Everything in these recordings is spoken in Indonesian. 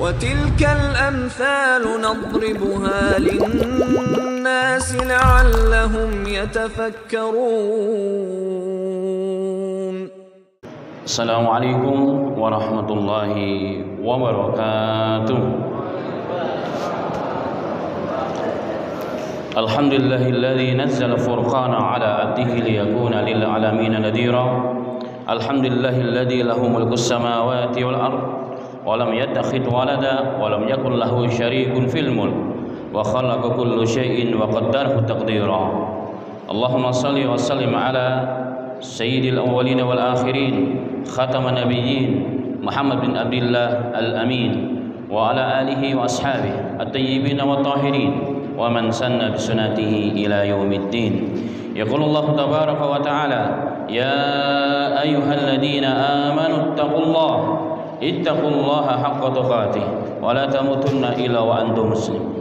وتلك الأمثال نضربها للناس لعلهم يتفكرون. السلام عليكم ورحمة الله وبركاته. الحمد لله الذي نزل فرقانا على عبده ليكون للعالمين نذيرا. الحمد لله الذي له ملك السماوات والأرض ولم يتخذ ولدا ولم يكن له شريك في الملك وخلق كل شيء وقدره تقديرا. اللهم صل وسلم على سيد الأولين والآخرين ختم النبيين محمد بن عبد الله الأمين وعلى آله وأصحابه الطيبين والطاهرين ومن سن بسنته إلى يوم الدين. يقول الله تبارك وتعالى: يا أيها الذين آمنوا اتقوا الله حق تقاته ولا تموتن إلا وأنتم مسلمون.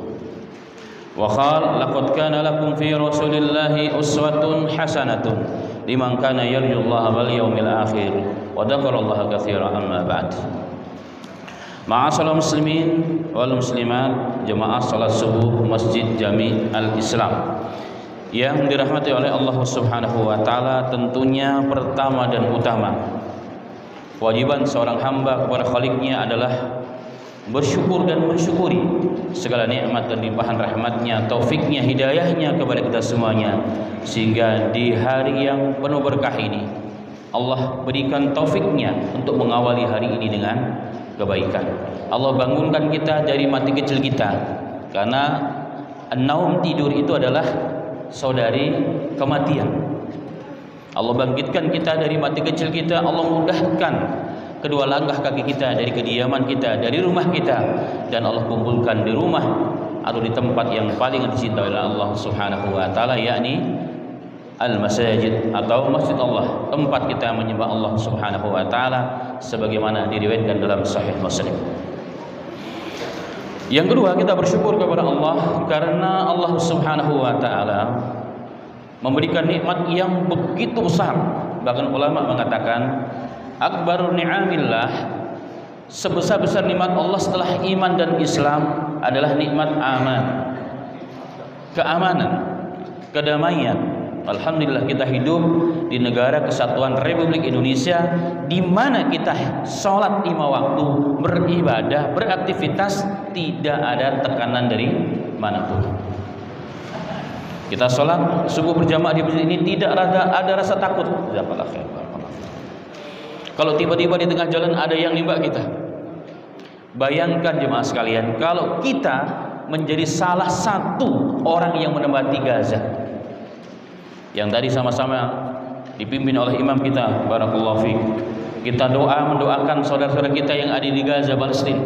وقال: لقد كان لكم في رسول الله أسوة حسنة لمن كان يرجو الله واليوم الآخر وذكر الله كثيرا. أما بعد. Ma'asyiral muslimin wal muslimat, jemaah salat subuh Masjid Jami Al-Islam yang dirahmati oleh Allah Subhanahu wa taala, tentunya pertama dan utama kewajiban seorang hamba kepada Khaliqnya adalah bersyukur dan mensyukuri segala nikmat dan limpahan rahmatnya, taufiknya, hidayahnya kepada kita semuanya, sehingga di hari yang penuh berkah ini Allah berikan taufiknya untuk mengawali hari ini dengan kebaikan. Allah bangunkan kita dari mati kecil kita, karena an-naum, tidur itu adalah saudari kematian. Allah bangkitkan kita dari mati kecil kita, Allah mudahkan kedua langkah kaki kita dari kediaman kita, dari rumah kita, dan Allah kumpulkan di rumah atau di tempat yang paling dicintai oleh Allah Subhanahu wa taala, yakni al-masajid atau masjid Allah, tempat kita menyembah Allah Subhanahu wa taala sebagaimana diriwayatkan dalam Sahih Muslim. Yang kedua, kita bersyukur kepada Allah karena Allah Subhanahu wa taala memberikan nikmat yang begitu besar. Bahkan ulama mengatakan akbarun ni'amillah, sebesar-besar nikmat Allah setelah iman dan Islam adalah nikmat aman, keamanan, kedamaian. Alhamdulillah kita hidup di negara kesatuan Republik Indonesia, di mana kita sholat 5 waktu, beribadah, beraktivitas, tidak ada tekanan dari manapun. Kita sholat subuh berjamaah di masjid ini tidak ada rasa takut. Kalau tiba-tiba di tengah jalan ada yang nimba kita, bayangkan jemaah sekalian, kalau kita menjadi salah satu orang yang menempati Gaza, yang tadi sama-sama dipimpin oleh imam kita, barakallahu fiik. Kita mendoakan saudara-saudara kita yang ada di Gaza, Palestina.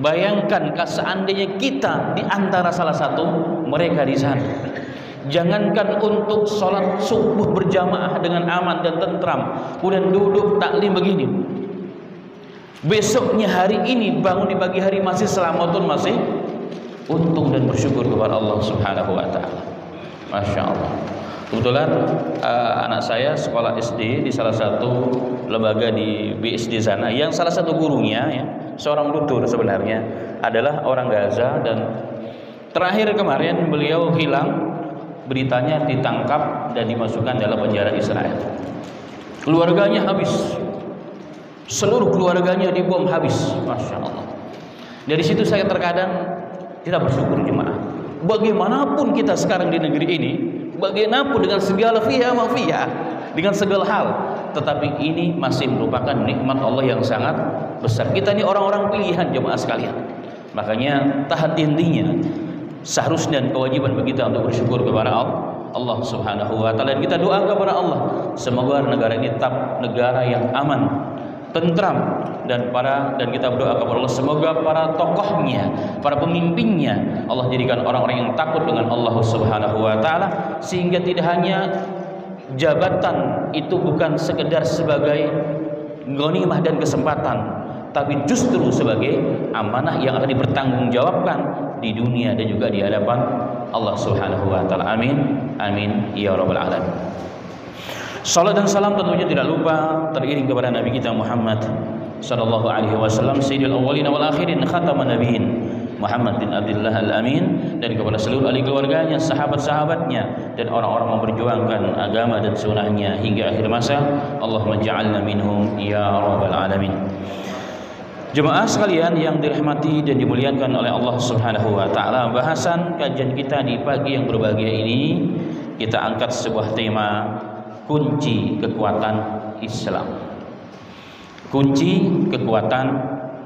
Bayangkan seandainya kita di antara salah satu mereka di sana. Jangankan untuk sholat subuh berjamaah dengan aman dan tentram, kemudian duduk taklim begini, besoknya hari ini bangun di pagi hari masih selamatun, masih untung dan bersyukur kepada Allah Subhanahu wa taala. Masya Allah. Kebetulan anak saya sekolah SD di salah satu lembaga di BSD sana, yang salah satu gurunya ya, seorang tutor sebenarnya adalah orang Gaza, dan terakhir kemarin beliau hilang, beritanya ditangkap dan dimasukkan dalam penjara Israel. Keluarganya habis, seluruh keluarganya dibom habis. Masya Allah. Dari situ saya terkadang kita bersyukur jemaah. Bagaimanapun kita sekarang di negeri ini, bagaimanapun dengan segala fiha, dengan segala hal, tetapi ini masih merupakan nikmat Allah yang sangat besar. Kita ini orang-orang pilihan jemaah sekalian. Makanya tak henti-hentinya seharusnya dan kewajiban bagi kita untuk bersyukur kepada Allah Subhanahu wa taala, dan kita doa kepada Allah semoga negara ini tetap negara yang aman, tentram, dan kita berdoa kepada Allah semoga para tokohnya, para pemimpinnya Allah jadikan orang-orang yang takut dengan Allah Subhanahu wa taala, sehingga tidak hanya jabatan itu bukan sekedar sebagai ghanimah dan kesempatan, tapi justru sebagai amanah yang akan dipertanggungjawabkan di dunia dan juga di hadapan Allah Subhanahu wa taala. Amin amin ya rabbal alamin. Salat dan salam tentunya tidak lupa teriring kepada Nabi kita Muhammad sallallahu alaihi wasallam, sayyidil awwalin wal akhirin, khataman nabiyyin Muhammad bin Abdullah al-Amin, dan kepada seluruh ahli keluarganya, sahabat-sahabatnya, dan orang-orang memperjuangkan agama dan sunnahnya hingga akhir masa. Allahumma ja'alna minhum ya rabbal alamin. Jemaah sekalian yang dirahmati dan dimuliakan oleh Allah Subhanahu wa taala, bahasan kajian kita di pagi yang berbahagia ini kita angkat sebuah tema, kunci kekuatan Islam. Kunci kekuatan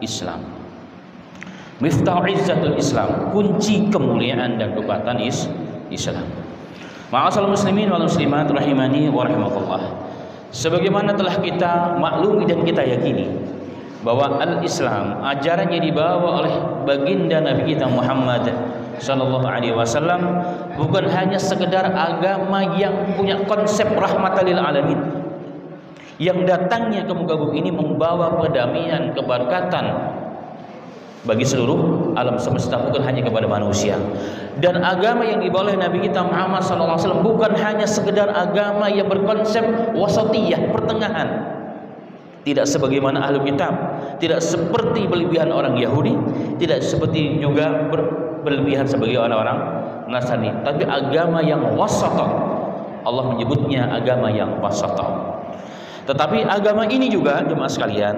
Islam. Miftah izzatul Islam, kunci kemuliaan dan kekuatan Islam. Ma'asal muslimin wal muslimat rahimani wa rahimakumullah. Sebagaimana telah kita maklumi dan kita yakini bahwa al-Islam, ajaran yang dibawa oleh baginda Nabi kita Muhammad sallallahu alaihi wasallam, bukan hanya sekedar agama yang punya konsep rahmatan lil alamin, yang datangnya ke muka bumi ini membawa perdamaian, keberkatan bagi seluruh alam semesta, bukan hanya kepada manusia. Dan agama yang dibawa oleh Nabi kita Muhammad SAW bukan hanya sekedar agama yang berkonsep wasatiyah, pertengahan. Tidak sebagaimana ahli kitab, tidak seperti berlebihan orang Yahudi, tidak seperti juga berlebihan sebagai orang-orang Nasrani, tapi agama yang wasatah. Allah menyebutnya agama yang wasatah. Tetapi agama ini juga, jemaah sekalian,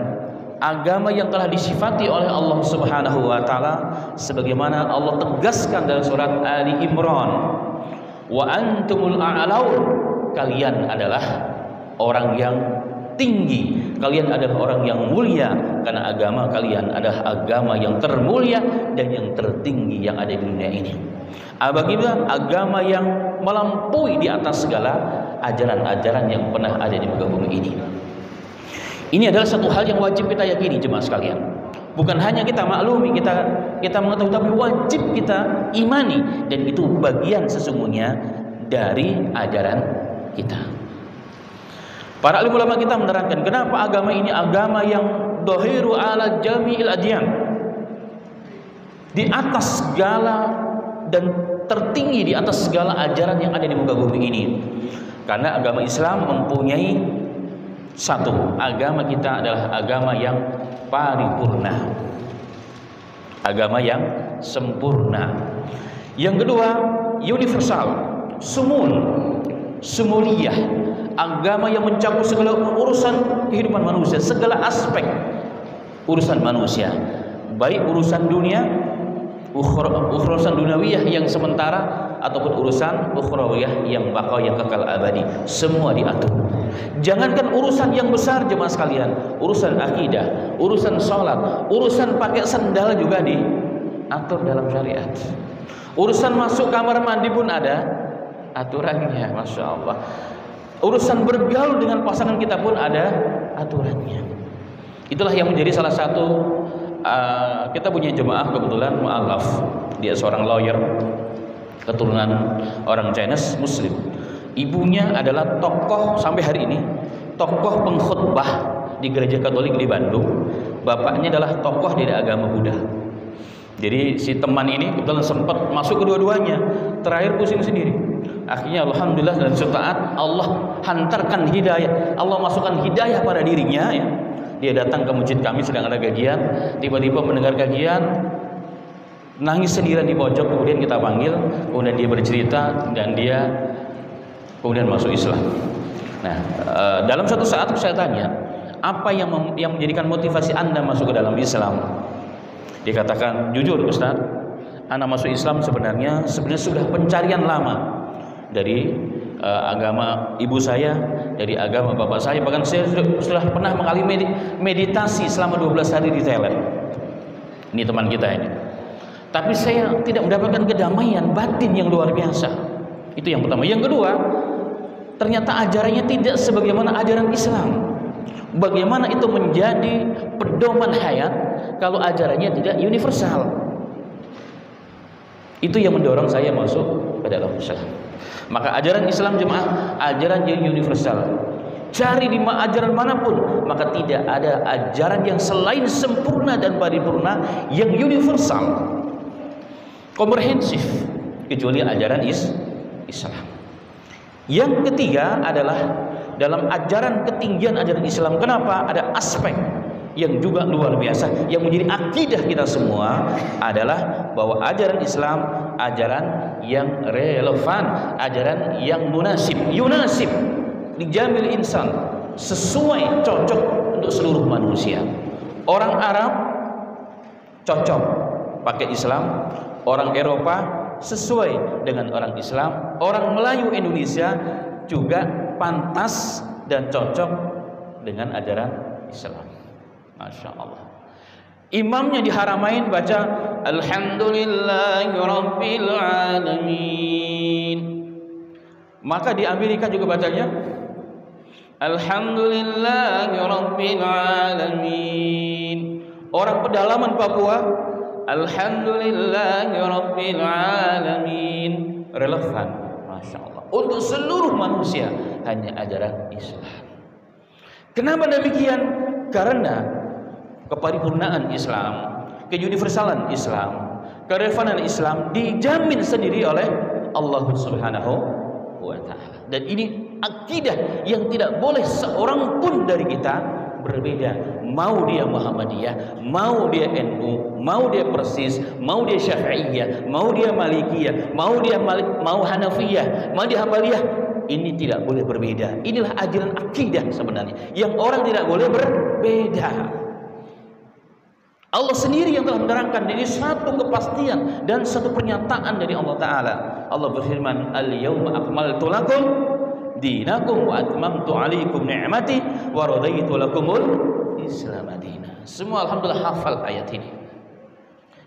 agama yang telah disifati oleh Allah Subhanahu wa taala sebagaimana Allah tegaskan dalam surat Ali Imran, wa antumul a'laun, kalian adalah orang yang tinggi, kalian adalah orang yang mulia, karena agama kalian adalah agama yang termulia dan yang tertinggi yang ada di dunia ini. Bagaimana agama yang melampaui di atas segala ajaran-ajaran yang pernah ada di muka bumi ini. Ini adalah satu hal yang wajib kita yakini, jemaah sekalian. Bukan hanya kita maklumi, kita mengetahui, tapi wajib kita imani, dan itu bagian sesungguhnya dari ajaran kita. Para alim ulama kita menerangkan kenapa agama ini agama yang dhahiru ala jami'il adyan, di atas segala dan tertinggi di atas segala ajaran yang ada di muka bumi ini. Karena agama Islam mempunyai satu, agama kita adalah agama yang paripurna, agama yang sempurna. Yang kedua, universal, semuliyah, agama yang mencakup segala urusan kehidupan manusia, segala aspek urusan manusia, baik urusan dunia, urusan duniawiyah yang sementara, ataupun urusan ukhrawiyah yang bakal, yang kekal abadi, semua diatur. Jangankan urusan yang besar, jemaah sekalian, urusan akidah, urusan sholat, urusan pakai sendal juga diatur dalam syariat. Urusan masuk kamar mandi pun ada aturannya, masya Allah. Urusan bergaul dengan pasangan kita pun ada aturannya. Itulah yang menjadi salah satu kita punya jemaah kebetulan mu'alaf, dia seorang lawyer, keturunan orang Chinese Muslim. Ibunya adalah tokoh sampai hari ini, tokoh pengkhutbah di gereja Katolik di Bandung. Bapaknya adalah tokoh dari agama Buddha. Jadi si teman ini kebetulan sempat masuk kedua-duanya, terakhir pusing sendiri. Akhirnya alhamdulillah dan setaat Allah hantarkan hidayah, Allah masukkan hidayah pada dirinya ya. Dia datang ke masjid kami sedang ada kajian, tiba-tiba mendengar kajian, nangis sendirian di pojok, kemudian kita panggil, kemudian dia bercerita dan dia kemudian masuk Islam. Nah, dalam suatu saat saya tanya, apa yang menjadikan motivasi Anda masuk ke dalam Islam? Dia katakan, jujur Ustaz, Anda masuk Islam sebenarnya sudah pencarian lama dari agama ibu saya, dari agama bapak saya, bahkan saya sudah pernah mengalami meditasi selama 12 hari di Thailand. Ini teman kita ini. Tapi saya tidak mendapatkan kedamaian batin yang luar biasa. Itu yang pertama. Yang kedua, ternyata ajarannya tidak sebagaimana ajaran Islam. Bagaimana itu menjadi pedoman hayat kalau ajarannya tidak universal? Itu yang mendorong saya masuk ke dalam Islam. Maka ajaran Islam jemaah, ajaran yang universal. Cari di ajaran manapun, maka tidak ada ajaran yang selain sempurna dan paripurna yang universal, komprehensif, kecuali ajaran Islam. Yang ketiga adalah dalam ajaran ketinggian ajaran Islam. Kenapa? Ada aspek yang juga luar biasa, yang menjadi akidah kita semua adalah bahwa ajaran Islam ajaran yang relevan, ajaran yang yunasib dijamil insan, sesuai, cocok untuk seluruh manusia. Orang Arab cocok pakai Islam, orang Eropa sesuai dengan orang Islam, orang Melayu Indonesia juga pantas dan cocok dengan ajaran Islam. Masya Allah. Imamnya di Haramain baca Alhamdulillahi Rabbil Alamin. Maka di Amerika juga bacanya Alhamdulillahi Rabbil Alamin. Orang pedalaman Papua Alhamdulillahi Rabbil Alamin. Relevan, Masya Allah, untuk seluruh manusia, hanya ajaran Islam. Kenapa demikian? Karena keparipurnaan Islam, keuniversalan Islam, kerelevanan Islam dijamin sendiri oleh Allah Subhanahu wa Ta'ala. Dan ini akidah yang tidak boleh seorang pun dari kita berbeda. Mau dia Muhammadiyah, mau dia NU, mau dia Persis, mau dia Syafi'iyah, mau dia Malikiyah, mau Hanafiyah, mau dia Hambaliyah, ini tidak boleh berbeda. Inilah ajaran akidah sebenarnya yang orang tidak boleh berbeda. Allah sendiri yang telah menerangkan, ini satu kepastian dan satu pernyataan dari Allah Ta'ala. Allah berfirman, Al-yawma akmaltu lakum dinakum wa atmamtu alaikum ni'mati wa radaitu lakumul Islam madina. Semua alhamdulillah hafal ayat ini.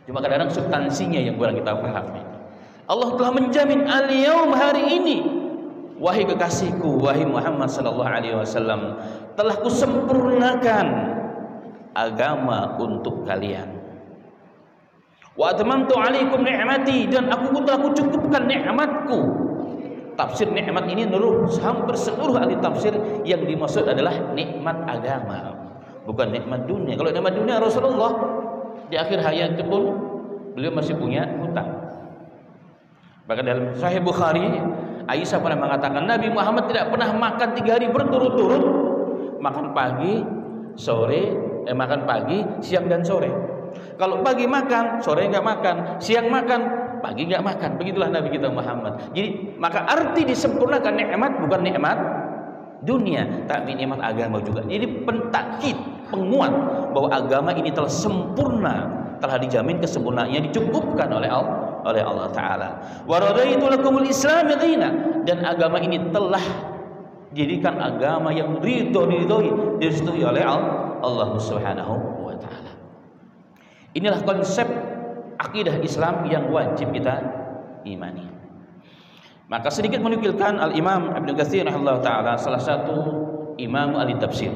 Cuma kadang-kadang substansinya yang kurang kita pahami. Allah telah menjamin al-yawm, hari ini, wahai kekasihku, wahai Muhammad sallallahu alaihi wasallam, telah kusempurnakan agama untuk kalian. Wa atmamtu alaikum ni'mati, dan aku telah kucukupkan nikmatku. Tafsir nikmat ini hampir seluruh ahli tafsir yang dimaksud adalah nikmat agama, bukan nikmat dunia. Kalau nikmat dunia, Rasulullah di akhir hayat pun beliau masih punya hutang. Bahkan dalam Sahih Bukhari, Aisyah pernah mengatakan Nabi Muhammad tidak pernah makan 3 hari berturut-turut, makan pagi, makan pagi, siang dan sore. Kalau pagi makan, sore nggak makan, siang makan, pagi nggak makan. Begitulah Nabi kita Muhammad. Jadi maka arti disempurnakan nikmat bukan nikmat dunia, tapi nikmat agama juga. Jadi pentakkid, penguat bahwa agama ini telah sempurna, telah dijamin kesempurnaannya, dicukupkan oleh Allah Ta'ala. Wa radaitu lakumul Islam madina, dan agama ini telah dijadikan agama yang direstui oleh Allah Subhanahu wa Ta'ala. Inilah konsep akidah Islam yang wajib kita imani. Maka sedikit menukilkan Al-Imam Ibnu Katsir rahimahullah ta'ala, salah satu imam ahli tafsir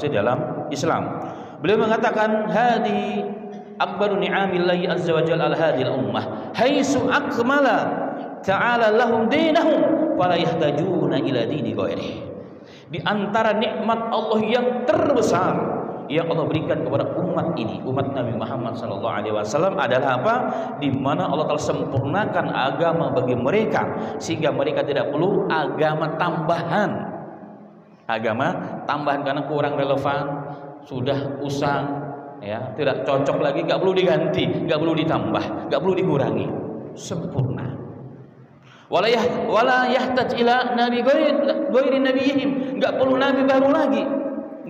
dalam Islam. Beliau mengatakan, hadi akbaru ni'amillahi azza wa jalla ala hadhihi al-ummah haitsu akmala ta'ala lahum dinahum fala yahtajuna ila dini ghairihi. Di antara nikmat Allah yang terbesar yang Allah berikan kepada umat ini, umat Nabi Muhammad SAW, adalah apa? Di mana Allah telah sempurnakan agama bagi mereka sehingga mereka tidak perlu agama tambahan. Agama tambahan karena kurang relevan, sudah usang, ya, tidak cocok lagi, nggak perlu diganti, nggak perlu ditambah, nggak perlu dikurangi, sempurna. Wala yahtaj ila nabi ghairi nabiyihim, nggak perlu nabi baru lagi,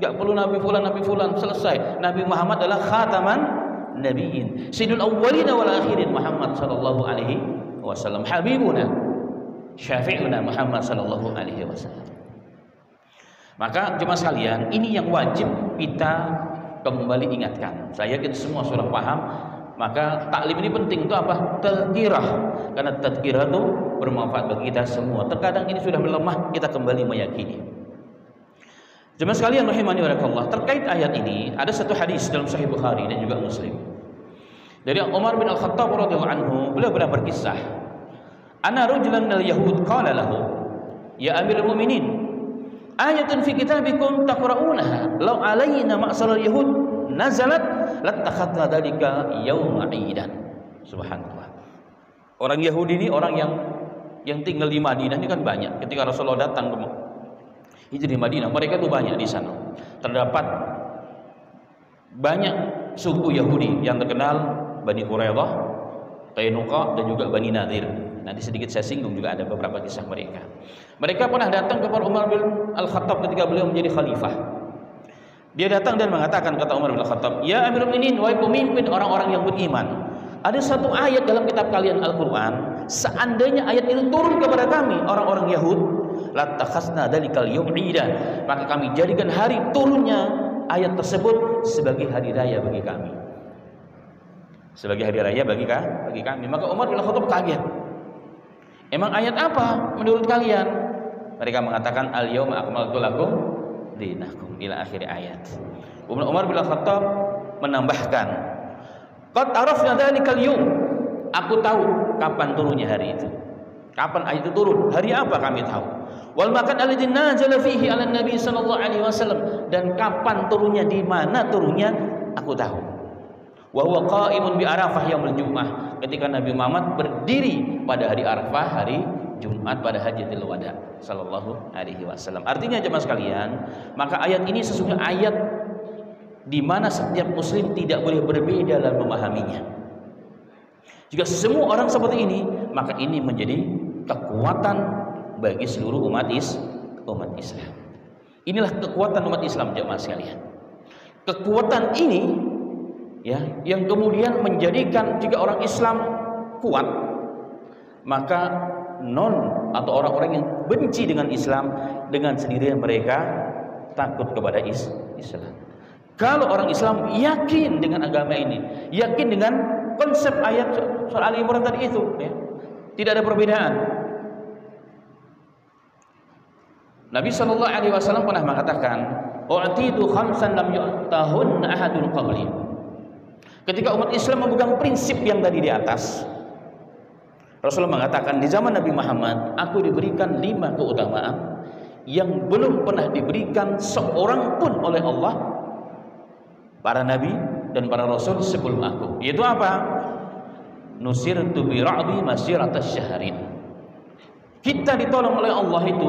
nggak perlu nabi fulan, selesai. Nabi Muhammad adalah khataman nabiyyin, sayyidul awwalin wal akhirin, Muhammad sallallahu alaihi wasallam, habibuna syafi'una Muhammad sallallahu alaihi wasallam. Maka jemaah sekalian, ini yang wajib kita kembali ingatkan. Saya yakin semua sudah paham. Maka taklim ini penting. Itu apa? Tadhkirah. Karena tadhkirah itu bermanfaat bagi kita semua. Terkadang ini sudah melemah, kita kembali meyakini. Jemaah sekalian rahimani wa rahimakumullah, terkait ayat ini ada satu hadis dalam Sahih Bukhari dan juga Muslim. Dari Umar bin Al-Khattab radhiyallahu anhu, beliau pernah berkisah, "Ana rajulan minal yahud qala lahu, ya Amirul Mu'minin, ayatun fi kitabikum taqra'unaha law alaina ma'syaral yahud nazalat lattakhadna dzalika yauma 'idan." Subhanallah. Orang Yahudi ini orang yang tinggal di Madinah ini kan banyak. Ketika Rasulullah datang ke Hijrah di Madinah, mereka itu banyak di sana. Terdapat banyak suku Yahudi yang terkenal, Bani Quraidah, Qainuqa, dan juga Bani Nadir. Nanti sedikit saya singgung juga ada beberapa kisah mereka. Mereka pernah datang kepada Umar bin Al-Khattab ketika beliau menjadi khalifah. Dia datang dan mengatakan, kata Umar bin Al-Khattab, "Ya Amirul Mukminin, wahai pemimpin orang-orang yang beriman, ada satu ayat dalam kitab kalian Al-Quran, seandainya ayat itu turun kepada kami orang-orang Yahud, latakhasna dalikal yawm 'ida, maka kami jadikan hari turunnya ayat tersebut sebagai hari raya bagi kami." Sebagai hari raya bagi kami. Maka Umar bin Khattab kaget. Emang ayat apa menurut kalian? Mereka mengatakan, al-yawma akmaltu lakum dinakum, ila akhir ayat. Umar bin Khattab menambahkan, qad arafna dzalikal yawm, aku tahu kapan turunnya hari itu. Kapan ayat itu turun? Hari apa kami tahu. Wal makan alladzi nazala fihi 'ala nabi sallallahu alaihi wasallam, dan kapan turunnya, di mana turunnya aku tahu. Wa huwa qa'imun bi Arafah yaumul Jum'ah, ketika Nabi Muhammad berdiri pada hari Arafah, hari Jumat pada Hajjatul Wada sallallahu alaihi wasallam. Artinya jemaah sekalian, maka ayat ini sesungguhnya ayat di mana setiap muslim tidak boleh berbeda dalam memahaminya. Jika semua orang seperti ini, maka ini menjadi kekuatan bagi seluruh umat Islam. Inilah kekuatan umat Islam jemaah sekalian. Kekuatan ini ya, yang kemudian menjadikan jika orang Islam kuat, maka atau orang-orang yang benci dengan Islam, dengan sendirinya mereka takut kepada Islam. Kalau orang Islam yakin dengan agama ini, yakin dengan konsep ayat surah Ali Imran tadi itu, ya, tidak ada perbedaan. Nabi Shallallahu Alaihi Wasallam pernah mengatakan, "U'titu khamsan lam yu'tahun ahadun qabli." Ketika umat Islam memegang prinsip yang tadi di atas, Rasulullah mengatakan, di zaman Nabi Muhammad aku diberikan 5 keutamaan yang belum pernah diberikan seorang pun oleh Allah, para nabi dan para rasul sebelum aku. Yaitu apa? Nusirtu bi ra'bi masiratas syahrin. Kita ditolong oleh Allah itu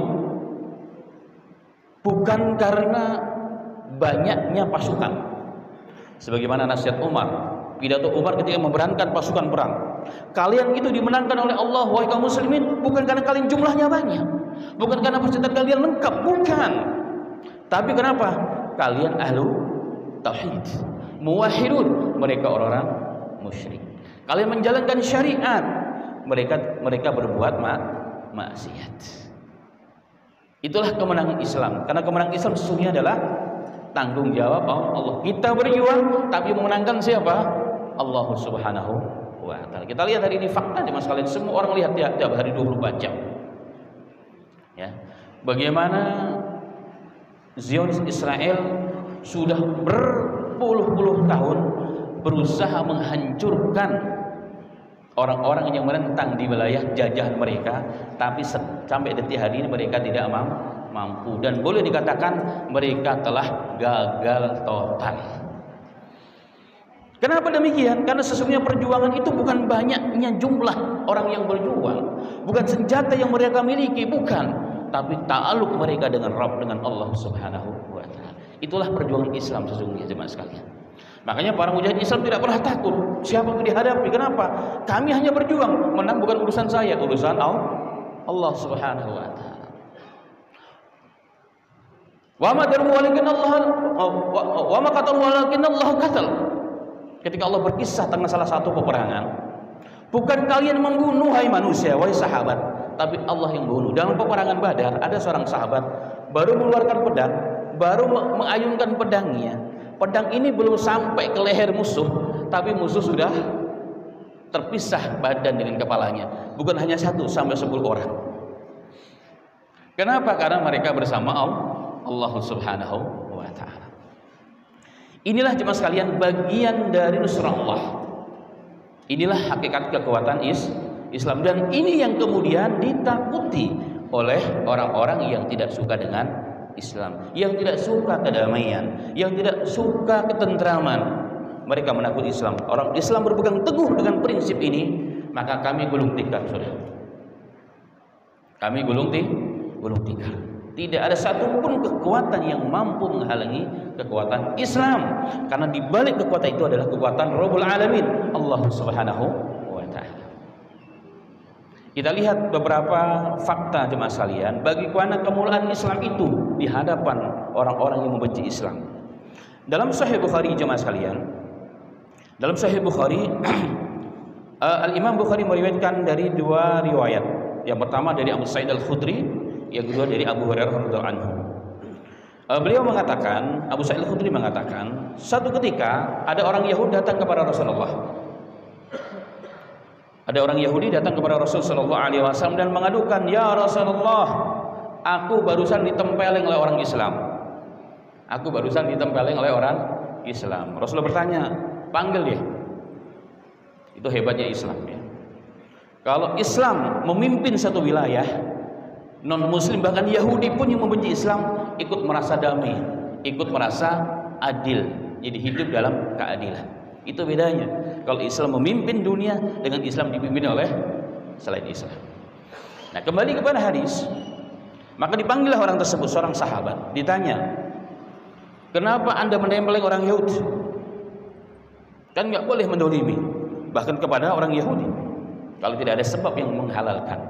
bukan karena banyaknya pasukan, sebagaimana nasihat Umar, pidato Umar ketika memerankan pasukan perang. Kalian itu dimenangkan oleh Allah, wahai kaum muslimin, bukan karena kalian jumlahnya banyak, bukan karena persenjataan kalian lengkap, bukan. Tapi kenapa? Kalian ahlu tauhid, muwahhidun, mereka orang-orang musyrik. Kalian menjalankan syariat, mereka berbuat maksiat. Itulah kemenangan Islam. Karena kemenangan Islam sesungguhnya adalah tanggung jawab Allah. Kita berjuang, tapi memenangkan siapa? Allah Subhanahu wa ta'ala. Kita lihat hari ini fakta jemaah sekalian, semua orang lihat tiap hari 24 jam. Ya. Bagaimana Zionis Israel sudah berpuluh-puluh tahun berusaha menghancurkan orang-orang yang menentang di wilayah jajahan mereka, tapi sampai detik hari ini mereka tidak mampu, dan boleh dikatakan mereka telah gagal total. Kenapa demikian? Karena sesungguhnya perjuangan itu bukan banyaknya jumlah orang yang berjuang, bukan senjata yang mereka miliki, bukan, tapi ta'aluk mereka dengan Rabb, dengan Allah Subhanahu wa ta'ala. Itulah perjuangan Islam sesungguhnya jemaah sekalian. Makanya para mujahid Islam tidak pernah takut siapa yang dihadapi. Kenapa? Kami hanya berjuang, menang bukan urusan saya, urusan Allah Subhanahu wa ta'ala. Wa ma qatalu walakin Allah qatal. Ketika Allah berkisah tentang salah satu peperangan, bukan kalian membunuh hai manusia, wahai sahabat, tapi Allah yang membunuh. Dalam peperangan Badar ada seorang sahabat baru mengeluarkan pedang, baru mengayunkan pedangnya. Pedang ini belum sampai ke leher musuh, tapi musuh sudah terpisah badan dengan kepalanya. Bukan hanya 1 sampai 10 orang. Kenapa? Karena mereka bersama Allah Subhanahu wa ta'ala. Inilah jemaah sekalian bagian dari nusrah Allah. Inilah hakikat kekuatan Islam, dan ini yang kemudian ditakuti oleh orang-orang yang tidak suka dengan Islam, yang tidak suka kedamaian, yang tidak suka ketentraman. Mereka menakuti Islam. Orang Islam berpegang teguh dengan prinsip ini, maka kami gulung tikar, saudara. Kami gulung tikar. Tidak ada satupun kekuatan yang mampu menghalangi kekuatan Islam, karena di balik kekuatan itu adalah kekuatan Rabbul Alamin, Allah Subhanahu wa taala. Kita lihat beberapa fakta jemaah sekalian bagaimana kemuliaan Islam itu di hadapan orang-orang yang membenci Islam. Dalam Sahih Bukhari jemaah sekalian, dalam Sahih Bukhari Al-Imam Bukhari meriwayatkan dari dua riwayat. Yang pertama dari Abu Sa'id Al-Khudri, yang kedua dari Abu Hurairah radhiyallahu anhu. Beliau mengatakan, Abu Sa'id Al-Khudri mengatakan, suatu ketika ada orang Yahudi datang kepada Rasulullah. Ada orang Yahudi datang kepada Rasulullah sallallahu alaihi wasallam dan mengadukan, "Ya Rasulullah, aku barusan ditempeleng oleh orang Islam. Aku barusan ditempeleng oleh orang Islam." Rasulullah bertanya, "Panggil dia." Itu hebatnya Islam ya. Kalau Islam memimpin satu wilayah, non muslim bahkan Yahudi pun yang membenci Islam ikut merasa damai, ikut merasa adil, jadi hidup dalam keadilan. Itu bedanya kalau Islam memimpin dunia dengan Islam dipimpin oleh selain Islam. Nah, kembali kepada hadis, maka dipanggillah orang tersebut, seorang sahabat, ditanya, "Kenapa Anda menempeleng orang Yahudi? Kan nggak boleh mendolimi, bahkan kepada orang Yahudi, kalau tidak ada sebab yang menghalalkan."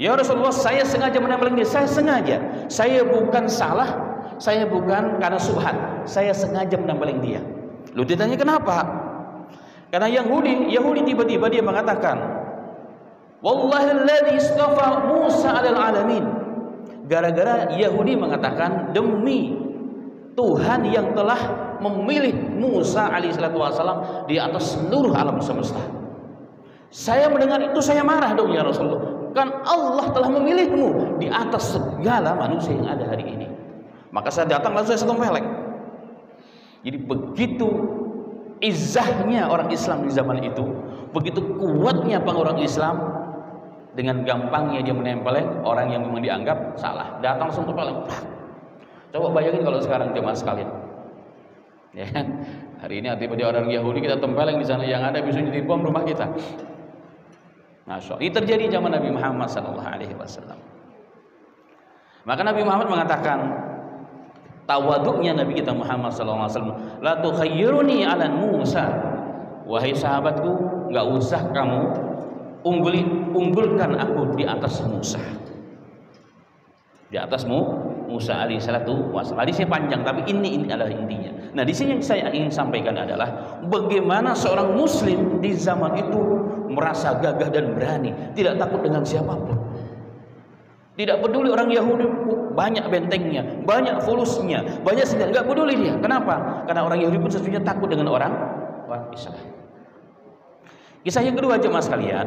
"Ya Rasulullah, saya sengaja menempeleng dia, saya sengaja. Saya bukan salah, saya bukan karena subhat, saya sengaja menempeleng dia." Lu ditanya kenapa? Karena Yahudi tiba-tiba dia mengatakan, "Wallahi alladzi istafa Musa 'alal 'alamin." Gara-gara Yahudi mengatakan, demi Tuhan yang telah memilih Musa alaihissalatu wassalam di atas seluruh alam semesta. Saya mendengar itu saya marah dong ya Rasulullah. Kan Allah telah memilihmu di atas segala manusia yang ada hari ini. Maka saya datang langsung saya tempeleng. Jadi begitu izzahnya orang Islam di zaman itu, begitu kuatnya orang Islam, dengan gampangnya dia menempeleng orang yang memang dianggap salah. Datang langsung tempeleng. Coba bayangin kalau sekarang jemaah sekalian. Ya, hari ini tiba-tiba orang Yahudi kita tempeleng di sana, yang ada bisa jadi bom rumah kita. Masya Allah. Ini terjadi zaman Nabi Muhammad SAW. Maka Nabi Muhammad mengatakan, tawaduknya Nabi kita Muhammad SAW, "La tukhayyiruni 'ala Musa." Wahai sahabatku, nggak usah kamu unggulkan aku di atas Musa. Di atasmu Musa alaihissalatu wassalam. Hadisnya panjang, tapi ini adalah intinya. Nah, di sini yang saya ingin sampaikan adalah bagaimana seorang muslim di zaman itu merasa gagah dan berani, tidak takut dengan siapapun. Tidak peduli orang Yahudi banyak bentengnya, banyak fulusnya, banyak senjata, nggak peduli dia. Kenapa? Karena orang Yahudi pun sesungguhnya takut dengan orang Islam. Kisah yang kedua jemaah sekalian,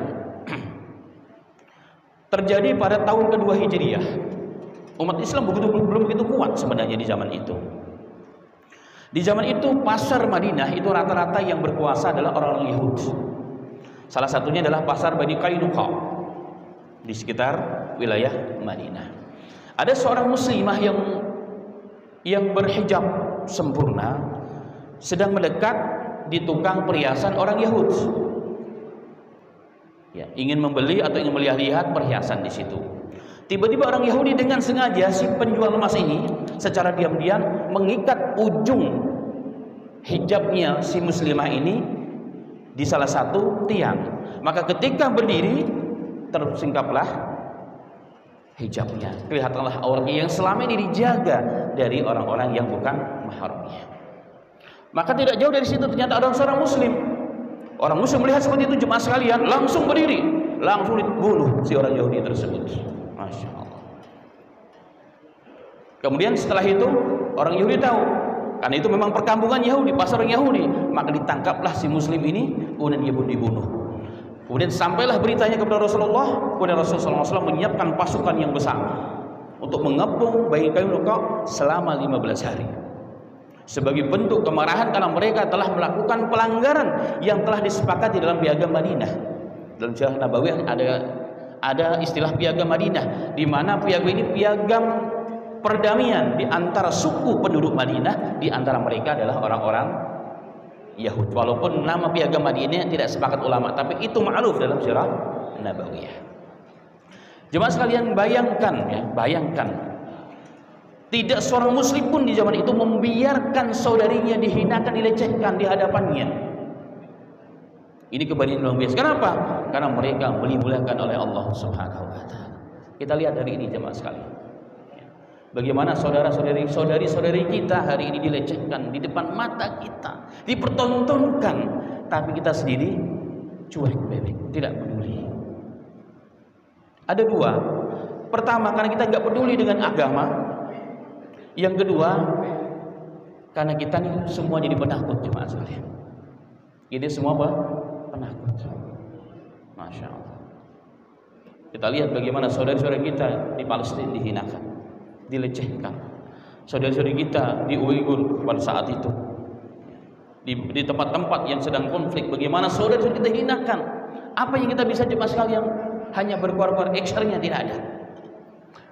terjadi pada tahun kedua Hijriah. Umat Islam belum begitu kuat sebenarnya di zaman itu. Di zaman itu pasar Madinah itu rata-rata yang berkuasa adalah orang-orang Yahudi. Salah satunya adalah pasar Bani Qainuqa di sekitar wilayah Madinah. Ada seorang muslimah yang berhijab sempurna sedang mendekat di tukang perhiasan orang Yahudi. Ya, ingin membeli atau ingin melihat perhiasan di situ. Tiba-tiba orang Yahudi dengan sengaja si penjual emas ini secara diam-diam mengikat ujung hijabnya si muslimah ini di salah satu tiang. Maka ketika berdiri tersingkaplah hijabnya. Kelihatanlah auratnya yang selama ini dijaga dari orang-orang yang bukan mahramnya. Maka tidak jauh dari situ ternyata ada seorang muslim. Orang muslim melihat seperti itu jemaah sekalian langsung berdiri, langsung dibunuh si orang Yahudi tersebut. Masya Allah. Kemudian setelah itu orang Yahudi tahu, karena itu memang perkampungan Yahudi, pasar orang Yahudi, maka ditangkaplah si muslim ini, kemudian dia pun dibunuh. Kemudian sampailah beritanya kepada Rasulullah, kemudian Rasulullah SAW menyiapkan pasukan yang besar untuk mengepung Bani Qainuqa selama 15 hari. Sebagai bentuk kemarahan karena mereka telah melakukan pelanggaran yang telah disepakati dalam piagam Madinah. Dalam Sirah Nabawiyah ada istilah piagam Madinah, di mana piagam ini piagam perdamaian di antara suku penduduk Madinah, di antara mereka adalah orang-orang Yahudi. Walaupun nama piagam Madinah tidak sepakat ulama, tapi itu ma'ruf dalam Sirah Nabawiyah. Jemaah sekalian, bayangkan ya, bayangkan. Tidak seorang muslim pun di zaman itu membiarkan saudarinya dihinakan, dilecehkan di hadapannya. Ini keberanian luar biasa. Kenapa? Karena mereka dimuliakan oleh Allah Subhanahu wa taala. Kita lihat hari ini jemaah sekalian. Bagaimana saudari-saudari kita hari ini dilecehkan di depan mata kita, dipertontonkan, tapi kita sendiri cuek bebek, tidak peduli. Ada dua. Pertama, karena kita nggak peduli dengan agama. Yang kedua, karena kita nih semua jadi penakut jemaah sekalian. Ini semua apa? Penakut. Masya Allah. Kita lihat bagaimana saudara-saudara kita di Palestina dihinakan, dilecehkan. Saudara-saudari kita di Uighur pada saat itu, di tempat-tempat yang sedang konflik, bagaimana saudara-saudari kita dihinakan. Apa yang kita bisa jemaah sekalian? Hanya berkuar-kuar, eksternya tidak ada.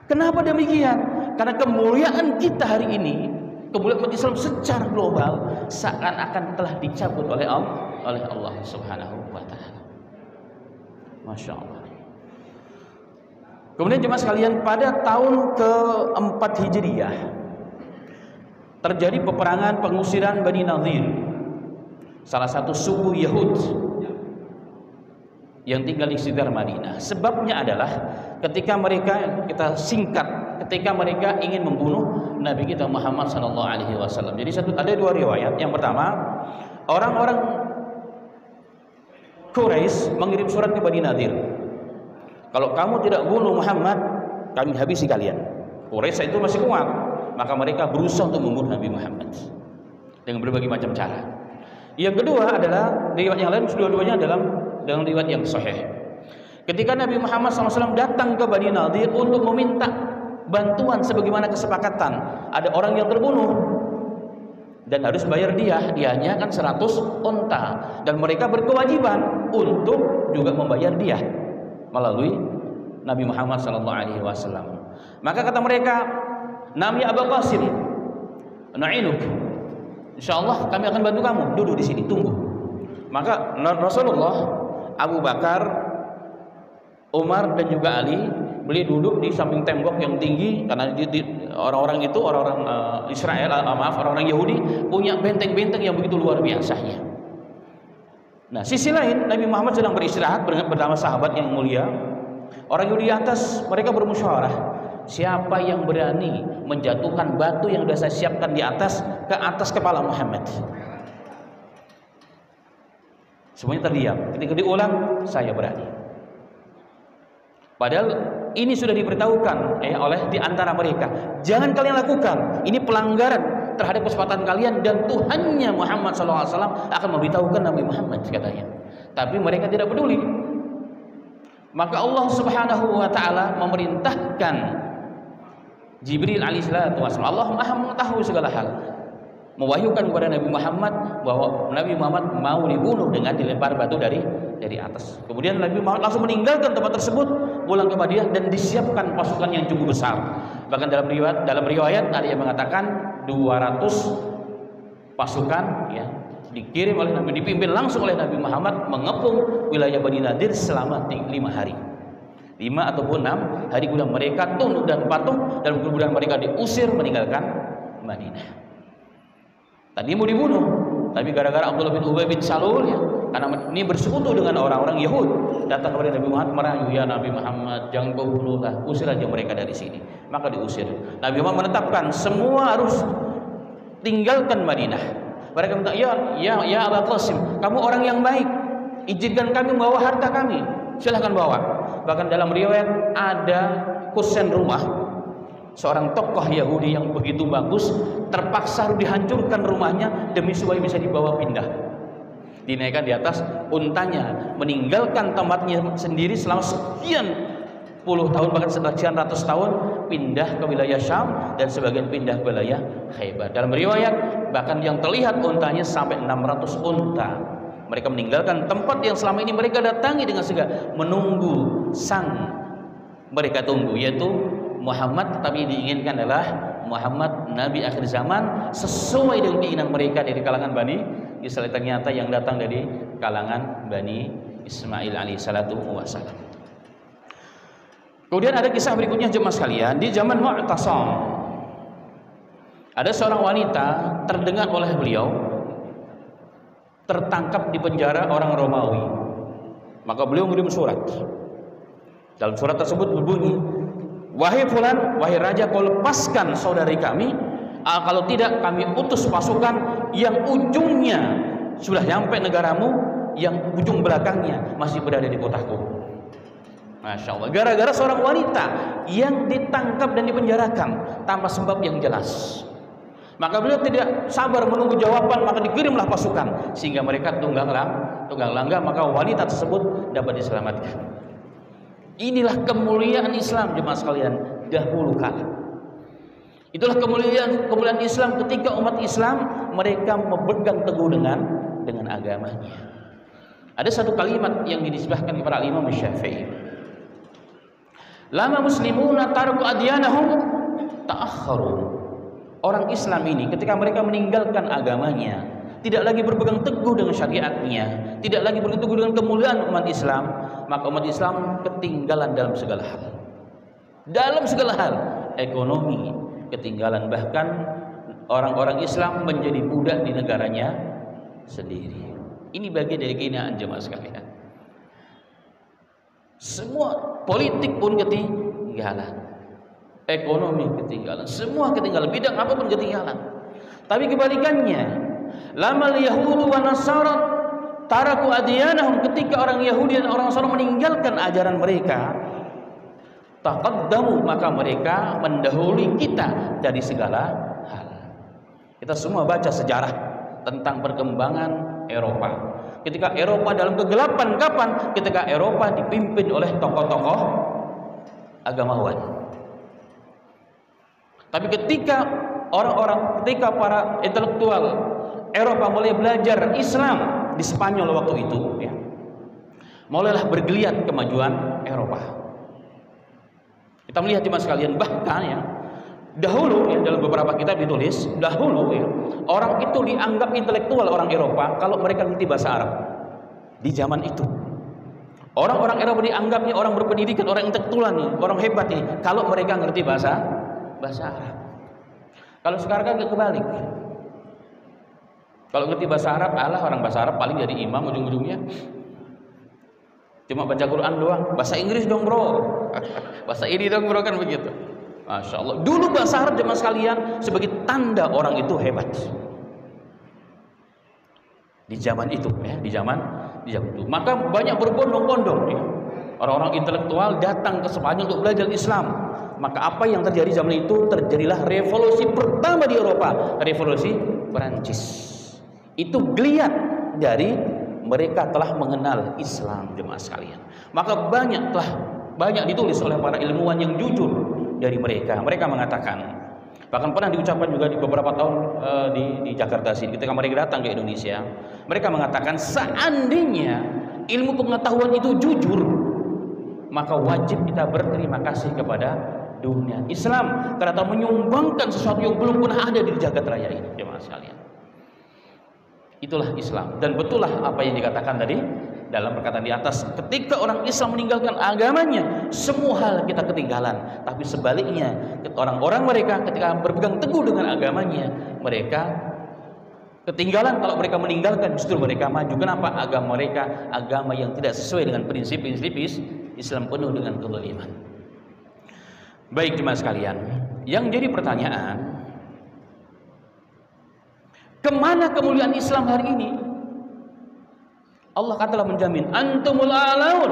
Kenapa demikian? Karena kemuliaan kita hari ini, kemuliaan umat Islam secara global seakan-akan telah dicabut oleh Allah Subhanahu wa taala. Masya Allah. Kemudian jemaah sekalian, pada tahun ke-4 Hijriah terjadi peperangan pengusiran Bani Nadir, salah satu suku Yahud yang tinggal di sekitar Madinah. Sebabnya adalah ketika mereka, kita singkat, ketika mereka ingin membunuh Nabi kita Muhammad SAW. Jadi ada dua riwayat. Yang pertama, orang-orang Quraisy mengirim surat ke Bani Nadir, kalau kamu tidak bunuh Muhammad, kami habisi kalian. Quraisy itu masih kuat, maka mereka berusaha untuk membunuh Nabi Muhammad dengan berbagai macam cara. Yang kedua adalah riwayat yang lain, dua-duanya dalam riwayat yang sahih. Ketika Nabi Muhammad SAW datang ke Bani Nadir untuk meminta bantuan sebagaimana kesepakatan, ada orang yang terbunuh dan harus bayar diahnya kan 100 unta, dan mereka berkewajiban untuk juga membayar diah melalui Nabi Muhammad SAW. Maka kata mereka, "Nami Abu Qasim, na'inuk. Insyaallah kami akan bantu kamu. Duduk di sini, tunggu." Maka Rasulullah, Abu Bakar, Umar dan juga Ali beliau duduk di samping tembok yang tinggi, karena orang-orang itu orang-orang Israel, orang-orang Yahudi punya benteng-benteng yang begitu luar biasanya. Nah, sisi lain Nabi Muhammad sedang beristirahat bersama sahabat yang mulia. Orang Yahudi di atas, mereka bermusyawarah, siapa yang berani menjatuhkan batu yang sudah saya siapkan di atas ke atas kepala Muhammad. Semuanya terdiam. Ketika diulang, saya berani. Padahal ini sudah diberitahukan oleh di antara mereka, jangan kalian lakukan, ini pelanggaran terhadap kesempatan kalian, dan Tuhannya Muhammad SAW akan memberitahukan Nabi Muhammad, katanya. Tapi mereka tidak peduli. Maka Allah Subhanahu wa taala memerintahkan Jibril alaihissalam, Allah Maha mengetahui segala hal, mewahyukan kepada Nabi Muhammad bahwa Nabi Muhammad mau dibunuh dengan dilempar batu dari atas. Kemudian Nabi Muhammad langsung meninggalkan tempat tersebut, pulang ke Madinah, dan disiapkan pasukan yang cukup besar. Bahkan dalam riwayat ada yang mengatakan 200 pasukan ya dikirim oleh Nabi, dipimpin langsung oleh Nabi Muhammad, mengepung wilayah Bani Nadir selama 5 hari. 5 ataupun 6 hari, kemudian mereka tunduk dan patuh, dan kemudian mereka diusir meninggalkan Madinah. Tadi mau dibunuh, tapi gara-gara Abdullah bin Ubay bin Salul ya, karena ini bersekutu dengan orang-orang Yahud, datang kepada Nabi Muhammad merayu, ya Nabi Muhammad, jangan kau bunuhlah, usir aja mereka dari sini. Maka diusir. Nabi Muhammad menetapkan semua harus tinggalkan Madinah. Mereka minta, ya Abu Qasim, kamu orang yang baik, izinkan kami membawa harta kami, silahkan bawa. Bahkan dalam riwayat ada kusen rumah seorang tokoh Yahudi yang begitu bagus, terpaksa dihancurkan rumahnya demi supaya bisa dibawa pindah, dinaikkan di atas untanya, meninggalkan tempatnya sendiri selama sekian puluh tahun, bahkan sekian ratus tahun, pindah ke wilayah Syam, dan sebagian pindah ke wilayah Khaybar. Dalam riwayat bahkan yang terlihat untanya sampai 600 unta. Mereka meninggalkan tempat yang selama ini mereka datangi dengan segala, menunggu sang mereka tunggu, yaitu Muhammad, tetapi diinginkan adalah Muhammad Nabi akhir zaman sesuai dengan keinginan mereka dari kalangan Bani Israil, ternyata yang datang dari kalangan Bani Ismail alaihissalatu wassalam. Kemudian ada kisah berikutnya jemaah sekalian, di zaman Mu'tasim ada seorang wanita terdengar oleh beliau tertangkap di penjara orang Romawi. Maka beliau mengirim surat. Dalam surat tersebut berbunyi, "Wahai fulan, wahai raja, kau lepaskan saudari kami, kalau tidak kami utus pasukan yang ujungnya sudah sampai negaramu, yang ujung belakangnya masih berada di kotaku." Masya Allah, gara-gara seorang wanita yang ditangkap dan dipenjarakan tanpa sebab yang jelas. Maka beliau tidak sabar menunggu jawaban, maka dikirimlah pasukan sehingga mereka tunggang langgang, maka wanita tersebut dapat diselamatkan. Inilah kemuliaan Islam jemaah sekalian dahulu kala. Itulah kemuliaan Islam ketika umat Islam mereka memegang teguh dengan agamanya. Ada satu kalimat yang dinisbahkan kepada Imam Syafi'i. Lama muslimuna taraku adyanahum ta'akharu. Orang Islam ini ketika mereka meninggalkan agamanya, tidak lagi berpegang teguh dengan syariatnya, tidak lagi berpegang teguh dengan kemuliaan umat Islam, maka umat Islam ketinggalan dalam segala hal. Dalam segala hal, ekonomi ketinggalan, bahkan orang-orang Islam menjadi budak di negaranya sendiri. Ini bagian dari kehinaan jemaah sekalian. Semua politik pun ketinggalan, ekonomi ketinggalan, semua ketinggalan, bidang apapun ketinggalan. Tapi kebalikannya, lamal yahudu wa nasara taraku adyanahum, ketika orang Yahudi dan orang Nasara meninggalkan ajaran mereka, taqaddamu, maka mereka mendahului kita dari segala hal. Kita semua baca sejarah tentang perkembangan Eropa. Ketika Eropa dalam kegelapan kapan? Ketika Eropa dipimpin oleh tokoh-tokoh agamawan. Tapi ketika ketika para intelektual Eropa mulai belajar Islam di Spanyol waktu itu, ya, mulailah bergeliat kemajuan Eropa. Kita melihat jemaah sekalian, bahkan ya dahulu ya, dalam beberapa kitab ditulis dahulu ya, orang itu dianggap intelektual, orang Eropa kalau mereka ngerti bahasa Arab. Di zaman itu orang-orang Eropa dianggapnya orang berpendidikan, orang intelektual nih, orang hebat nih kalau mereka ngerti bahasa Arab. Kalau sekarang kan kebalik. Kalau ngerti bahasa Arab, orang bahasa Arab paling jadi imam ujung-ujungnya. Cuma baca Quran doang. Bahasa Inggris dong bro, bahasa ini dong bro, kan begitu. Masya Allah. Dulu bahasa Arab jemaah sekalian sebagai tanda orang itu hebat. Di zaman itu ya, di zaman itu. Maka banyak berbondong-bondong ya, orang-orang intelektual datang ke Spanyol untuk belajar Islam. Maka apa yang terjadi zaman itu? Terjadilah revolusi pertama di Eropa, revolusi Perancis. Itu geliat dari mereka telah mengenal Islam jemaah sekalian. Maka banyak ditulis oleh para ilmuwan yang jujur dari mereka. Mereka mengatakan, bahkan pernah diucapkan juga di beberapa tahun di Jakarta sini ketika mereka datang ke Indonesia, mereka mengatakan seandainya ilmu pengetahuan itu jujur, maka wajib kita berterima kasih kepada dunia Islam karena telah menyumbangkan sesuatu yang belum pernah ada di jagat raya ini jemaah sekalian. Itulah Islam, dan betullah apa yang dikatakan tadi dalam perkataan di atas, ketika orang Islam meninggalkan agamanya, semua hal kita ketinggalan. Tapi sebaliknya, orang-orang mereka ketika berpegang teguh dengan agamanya, mereka ketinggalan. Kalau mereka meninggalkan, justru mereka maju. Kenapa? Agama mereka agama yang tidak sesuai dengan prinsip-prinsip Islam, penuh dengan kezaliman. Baik jemaah sekalian, yang jadi pertanyaan, kemana kemuliaan Islam hari ini? Allah katalah menjamin, antumul a'laun,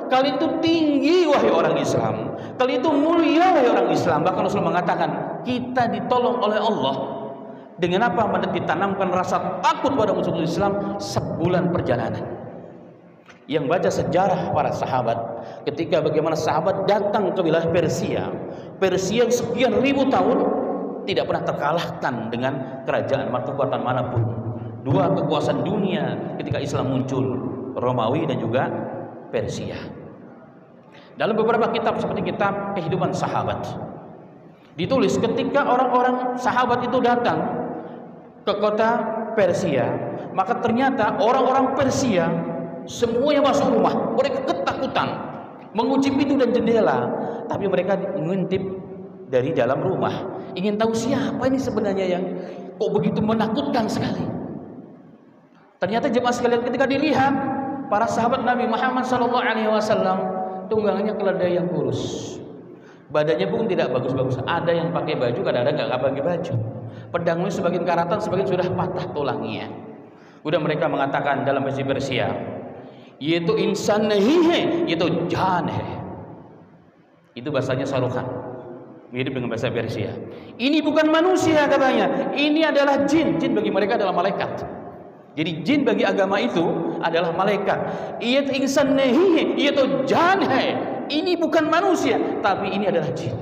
kalian itu tinggi wahai orang Islam, kalian itu mulia wahai orang Islam. Bahkan Rasul mengatakan kita ditolong oleh Allah dengan apa? Ditanamkan rasa takut pada musuh Islam sebulan perjalanan. Yang baca sejarah para sahabat, ketika bagaimana sahabat datang ke wilayah Persia yang sekian ribu tahun tidak pernah terkalahkan dengan kerajaan kekuatan manapun. Dua kekuasaan dunia ketika Islam muncul, Romawi dan juga Persia. Dalam beberapa kitab seperti kitab Kehidupan Sahabat ditulis ketika orang-orang sahabat itu datang ke kota Persia, maka ternyata orang-orang Persia semuanya masuk rumah, mereka ketakutan, mengunci pintu dan jendela. tapi mereka mengintip dari dalam rumah, ingin tahu siapa ini sebenarnya yang kok begitu menakutkan sekali. Ternyata jemaah sekalian, ketika dilihat para sahabat Nabi Muhammad SAW, tunggangannya keledai yang kurus, badannya pun tidak bagus-bagus. Ada yang pakai baju, kadang-kadang nggak pakai baju. Pedangnya sebagian karatan, sebagian sudah patah tulangnya. Udah mereka mengatakan dalam bahasa Persia, yaitu insan nehihe, yaitu janeh. Itu bahasanya Saruhan, mirip dengan bahasa Persia. Ini bukan manusia katanya, ini adalah jin. Jin bagi mereka adalah malaikat. Jadi jin bagi agama itu adalah malaikat. Yaitu insan nehihe, yaitu janeh. Ini bukan manusia, tapi ini adalah jin.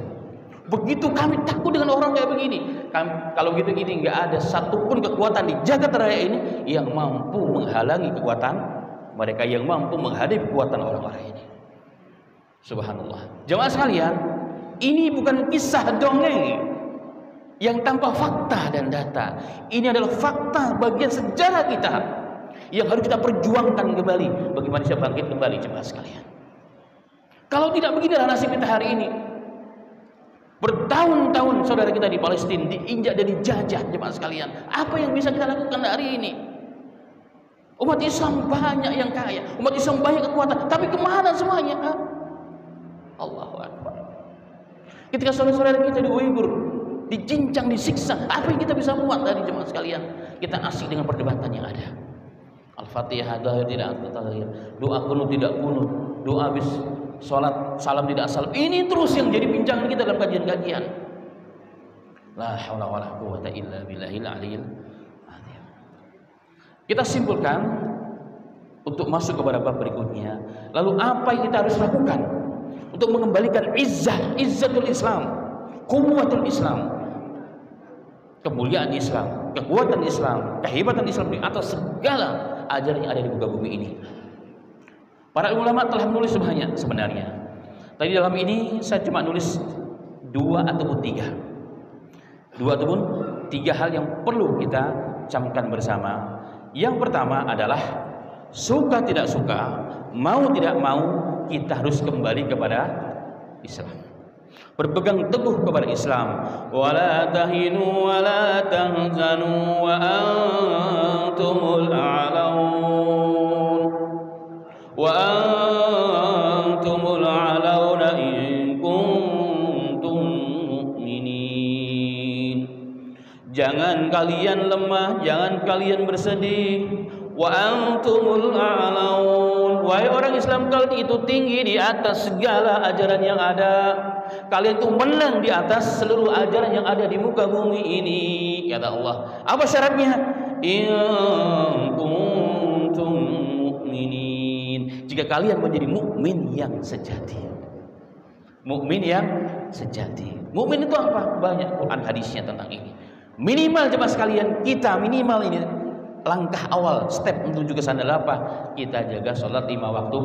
Begitu kami takut dengan orang kayak begini. Kalau gitu ini nggak ada satupun kekuatan di jagat raya ini yang mampu menghalangi kekuatan mereka, yang mampu menghadapi kekuatan orang-orang ini. Subhanallah. Jemaah sekalian, ini bukan kisah dongeng yang tanpa fakta dan data. Ini adalah fakta bagian sejarah kita yang harus kita perjuangkan kembali. Bagaimana bisa bangkit kembali, jemaah sekalian. Kalau tidak, beginilah nasib kita hari ini. Bertahun-tahun saudara kita di Palestina diinjak dan dijajah, jemaah sekalian. Apa yang bisa kita lakukan hari ini? Umat Islam banyak yang kaya, umat Islam banyak kekuatan, tapi kemana semuanya? Allahu Akbar. Ketika saudara-saudara kita di Uighur dicincang, disiksa, apa yang kita bisa buat dari jemaah sekalian? Kita asik dengan perdebatan yang ada. Al-Fatihah tidak tahir, doa kunut tidak kunut, doa habis sholat salam tidak salam. Ini terus yang jadi bincangan kita dalam kajian-kajian. La haula wala quwwata illa billahil aliyil azim. Kita simpulkan untuk masuk kepada bab berikutnya. Lalu apa yang kita harus lakukan untuk mengembalikan izzatul Islam, quwwatul Islam, kemuliaan Islam, kekuatan Islam, kehebatan Islam di atas segala ajaran yang ada di muka bumi ini? Para ulama telah menulis banyak sebenarnya. Tadi dalam ini saya cuma nulis 2 ataupun 3 hal yang perlu kita camkan bersama. Yang pertama adalah suka tidak suka, mau tidak mau, kita harus kembali kepada Islam, berpegang teguh kepada Islam. Wala tahinu wala tahzanu wa antumul a'laun wa antumul a'launa in kuntum mu'minin. Jangan kalian lemah, jangan kalian bersedih. Wa antumul a'laun, wahai orang Islam, kalian itu tinggi di atas segala ajaran yang ada. Kalian itu menang di atas seluruh ajaran yang ada di muka bumi ini, kata Allah. Apa syaratnya? In kuntum mu'minin, jika kalian menjadi mukmin yang sejati. Mukmin yang sejati. Mukmin itu apa? Banyak Quran hadisnya tentang ini. Minimal jemaah sekalian, kita minimal ini langkah awal, step menuju ke sana apa? Kita jaga sholat 5 waktu,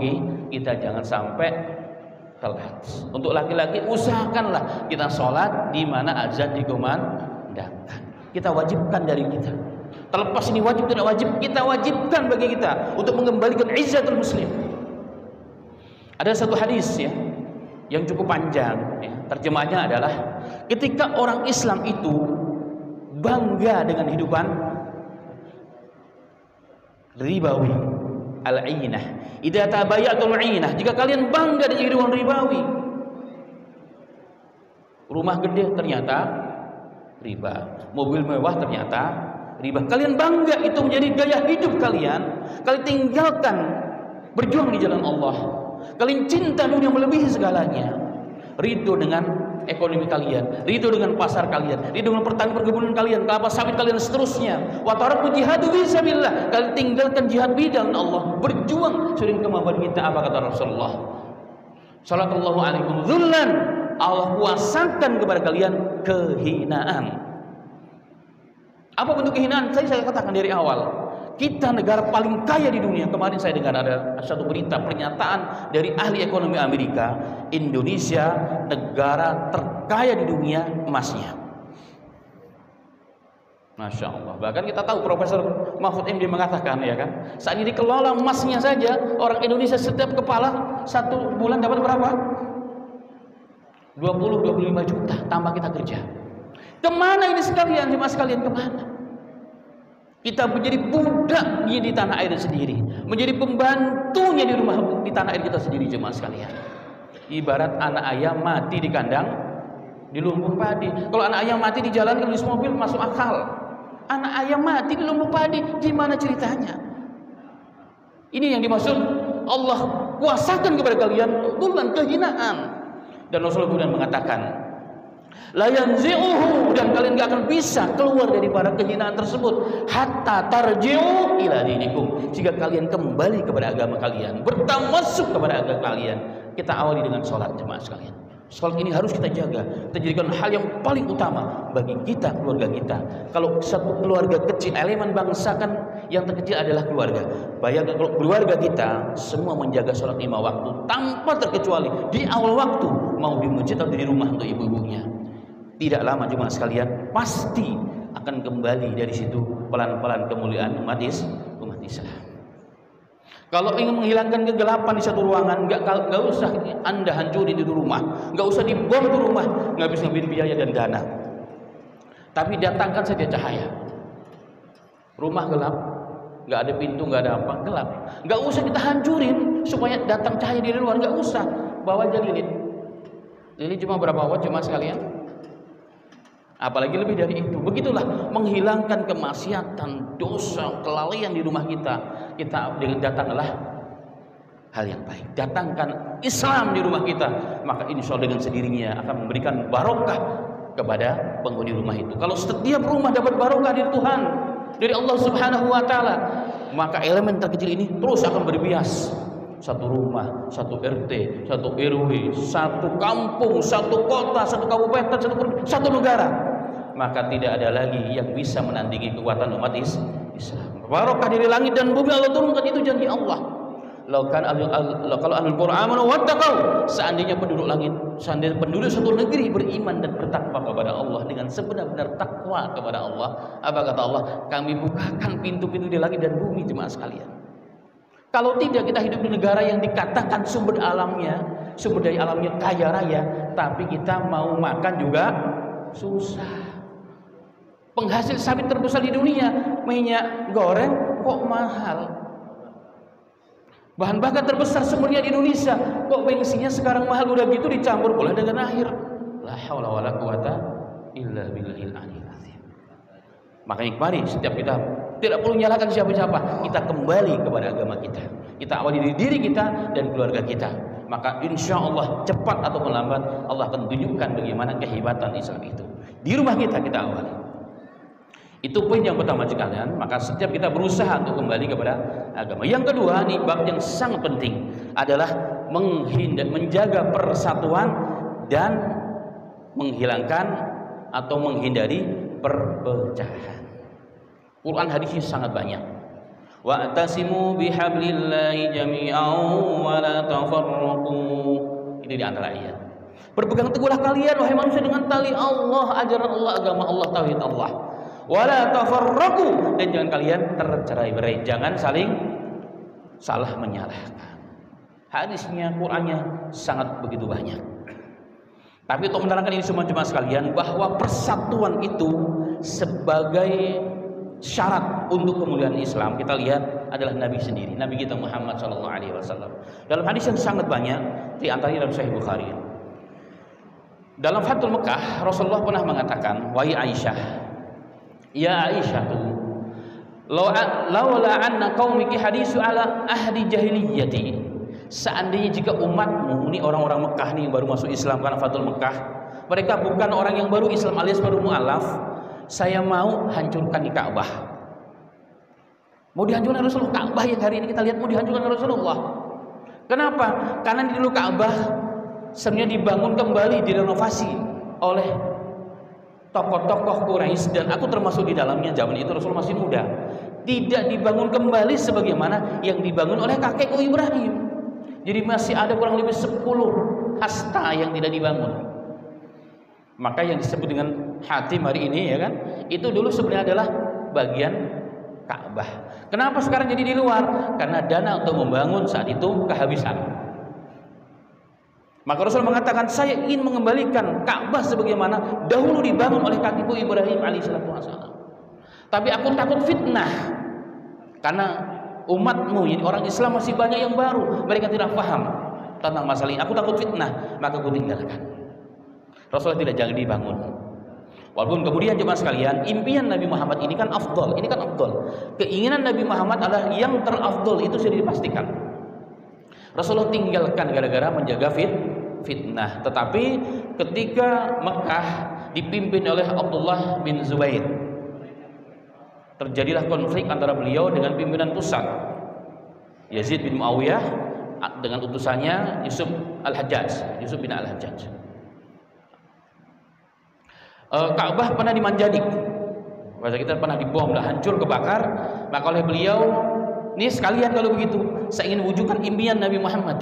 kita jangan sampai telat. Untuk laki-laki, usahakanlah kita sholat di mana azan dikumandangkan. Kita wajibkan dari kita. Terlepas ini wajib tidak wajib, kita wajibkan bagi kita untuk mengembalikan izzatul muslim. Ada satu hadis ya, yang cukup panjang ya. Terjemahnya adalah ketika orang Islam itu bangga dengan hidupan ribawi, al-'ainah, idza tabayatul 'ainah, jika kalian bangga dengan kehidupan ribawi, rumah gede ternyata riba, mobil mewah ternyata riba, kalian bangga, itu menjadi gaya hidup kalian, kalian tinggalkan berjuang di jalan Allah, kalian cinta dunia melebihi segalanya, ridho dengan ekonomi kalian, ridho dengan pasar kalian, ridho dengan pertanian perkebunan kalian, kelapa sawit kalian, seterusnya. Wa taraku jihadu fi sabilillah, kalian tinggalkan jihad di jalan Allah, berjuang sering kemampuan kita. Apa kata Rasulullah sallallahu alaihi wasallam? Dzullan, Allah kuasakan kepada kalian kehinaan. Apa bentuk kehinaan? Saya katakan dari awal, kita negara paling kaya di dunia. Kemarin saya dengar ada satu berita pernyataan dari ahli ekonomi Amerika, Indonesia negara terkaya di dunia emasnya. Masya Allah. Bahkan kita tahu Profesor Mahfud MD mengatakan, ya kan, saat ini dikelola emasnya saja orang Indonesia setiap kepala 1 bulan dapat berapa? 20-25 juta tambah kita kerja. Kemana ini sekalian, jemaah sekalian, kemana? Kita menjadi budak di tanah air sendiri, menjadi pembantunya di rumah, di tanah air kita sendiri, jemaah sekalian. Ibarat anak ayam mati di kandang, di lumbung padi. Kalau anak ayam mati di jalan, kalau di mobil masuk akal. Anak ayam mati di lumbung padi, gimana ceritanya? Ini yang dimaksud Allah kuasakan kepada kalian tulan kehinaan. Dan Rasulullah kemudian mengatakan, la yanzi'uhu, dan kalian gak akan bisa keluar dari para kehinaan tersebut hatta tarji'u ila dinikum, jika kalian kembali kepada agama kalian, bertamasuk kepada agama kalian. Kita awali dengan sholat, jemaah sekalian. Sholat ini harus kita jaga, kita jadikan hal yang paling utama bagi kita, keluarga kita. Kalau satu keluarga kecil, elemen bangsa kan yang terkecil adalah keluarga. Bayangkan kalau keluarga kita semua menjaga sholat 5 waktu tanpa terkecuali di awal waktu, mau di masjid atau di rumah untuk ibu-ibunya, tidak lama jemaah sekalian pasti akan kembali dari situ pelan-pelan kemuliaan umat Islam. Kalau ingin menghilangkan kegelapan di satu ruangan, nggak usah Anda hancurin itu rumah, nggak usah dibom itu rumah, nggak bisa ngambil biaya dan dana. Tapi datangkan saja cahaya. Rumah gelap, nggak ada pintu, nggak ada apa, gelap. Nggak usah kita hancurin supaya datang cahaya dari luar, nggak usah. Bawa aja lilin. Lilin cuma berapa watt cuma sekalian? Apalagi lebih dari itu. Begitulah menghilangkan kemaksiatan, dosa, kelalaian di rumah kita. Kita dengan datanglah hal yang baik. Datangkan Islam di rumah kita, maka insya Allah dengan sendirinya akan memberikan barokah kepada penghuni rumah itu. Kalau setiap rumah dapat barokah dari Tuhan, dari Allah Subhanahu wa taala, maka elemen terkecil ini terus akan berbias. Satu rumah, satu RT, satu RW, satu kampung, satu kota, satu kabupaten, satu negara. Maka tidak ada lagi yang bisa menandingi kekuatan umat Islam. Barokah dari langit dan bumi Allah turunkan, itu janji Allah. Kalau ahlul Qur'an wattaqau, seandainya penduduk langit, seandainya penduduk satu negeri beriman dan bertakwa kepada Allah dengan sebenar-benar takwa kepada Allah, apa kata Allah? Kami bukakan pintu-pintu di langit dan bumi, jemaah sekalian. Kalau tidak, kita hidup di negara yang dikatakan sumber daya alamnya kaya raya, tapi kita mau makan juga susah. Penghasil sawit terbesar di dunia, minyak goreng kok mahal. Bahan bakar terbesar sumbernya di Indonesia, kok bensinnya sekarang mahal, udah gitu dicampur pula dengan air. La haula wala quwata illa billahil aliyyil azim. Makanya mari setiap kita tidak perlu menyalahkan siapa-siapa, kita kembali kepada agama kita. Kita awali dari diri kita dan keluarga kita. Maka insya Allah cepat ataupun lambat Allah akan tunjukkan bagaimana kehebatan Islam itu. Di rumah kita awali. Itu poin yang pertama sekalian. Maka setiap kita berusaha untuk kembali kepada agama. Yang kedua, nih bab yang sangat penting adalah menjaga persatuan dan menghilangkan atau menghindari perpecahan. Quran hadisnya sangat banyak. Wa'tasimu bihablillahi jami'an wa la tafarraqu. Ini di antara ayat. Berpegang teguhlah kalian wahai manusia dengan tali Allah, ajaran Allah, agama Allah, tauhid Allah. Wa la tafarraqu, dan jangan kalian tercerai-berai, jangan saling salah menyalahkan. Hadisnya, Qurannya sangat begitu banyak. Tapi untuk menerangkan ini semua jemaah sekalian, bahwa persatuan itu sebagai syarat untuk kemuliaan Islam, kita lihat adalah Nabi sendiri, Nabi kita Muhammad SAW. Dalam hadis yang sangat banyak, di antaranya dalam Sahih Bukhari. Dalam Fathul Mekah, Rasulullah pernah mengatakan, wahai Aisyah, ya Aisyah, laula anna qaumiki hadisu ala ahdi jahiliyati. Seandainya jika umatmu, ini orang-orang Mekah nih yang baru masuk Islam karena Fathul Mekah, mereka bukan orang yang baru Islam alias baru mu'alaf, saya mau hancurkan di Ka'bah. Mau dihancurkan Rasulullah. Ka'bah yang hari ini kita lihat mau dihancurkan Rasulullah. Kenapa? Karena di dulu Ka'bah sebenarnya dibangun kembali, direnovasi oleh tokoh-tokoh Quraisy, dan aku termasuk di dalamnya. Zaman itu Rasul masih muda. Tidak dibangun kembali sebagaimana yang dibangun oleh kakekku Ibrahim. Jadi masih ada kurang lebih 10 hasta yang tidak dibangun. Maka yang disebut dengan Hatim hari ini, ya kan, itu dulu sebenarnya adalah bagian Ka'bah. Kenapa sekarang jadi di luar? Karena dana untuk membangun saat itu kehabisan. Maka Rasul mengatakan, saya ingin mengembalikan Ka'bah sebagaimana dahulu dibangun oleh kakekku Ibrahim alaihissalam. Tapi aku takut fitnah, karena umatmu ini orang Islam masih banyak yang baru, mereka tidak paham tentang masalah ini. Aku takut fitnah, maka aku tinggalkan. Rasulullah tidak jangan dibangun. Walaupun kemudian jemaah sekalian, impian Nabi Muhammad ini kan afdol, ini kan afdol. Keinginan Nabi Muhammad adalah yang terafdol, itu sudah dipastikan. Rasulullah tinggalkan gara-gara menjaga fitnah. Tetapi ketika Mekah dipimpin oleh Abdullah bin Zubair, terjadilah konflik antara beliau dengan pimpinan pusat Yazid bin Muawiyah dengan utusannya Yusuf bin Al-Hajjaj. Ka'bah pernah dimanjadik, bahasa kita pernah dibom, hancur, kebakar. Maka oleh beliau, ini sekalian kalau begitu saya ingin wujudkan impian Nabi Muhammad.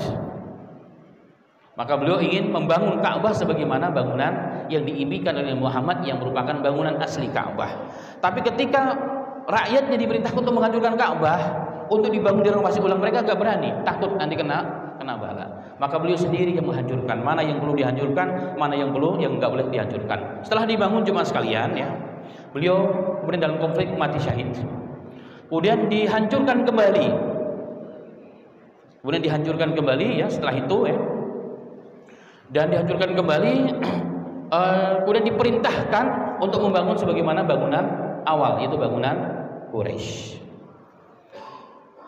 Maka beliau ingin membangun Ka'bah sebagaimana bangunan yang diimpikan oleh Muhammad, yang merupakan bangunan asli Ka'bah. Tapi ketika rakyatnya diperintahkan untuk menghancurkan Ka'bah, untuk dibangun direnovasi ulang, mereka agak berani, takut nanti kena bala. Maka beliau sendiri yang menghancurkan mana yang perlu dihancurkan, mana yang nggak boleh dihancurkan. Setelah dibangun jemaah sekalian, ya, beliau kemudian dalam konflik mati syahid. Kemudian dihancurkan kembali, ya, setelah itu, ya, dan dihancurkan kembali. Kemudian diperintahkan untuk membangun sebagaimana bangunan awal, yaitu bangunan Quraisy.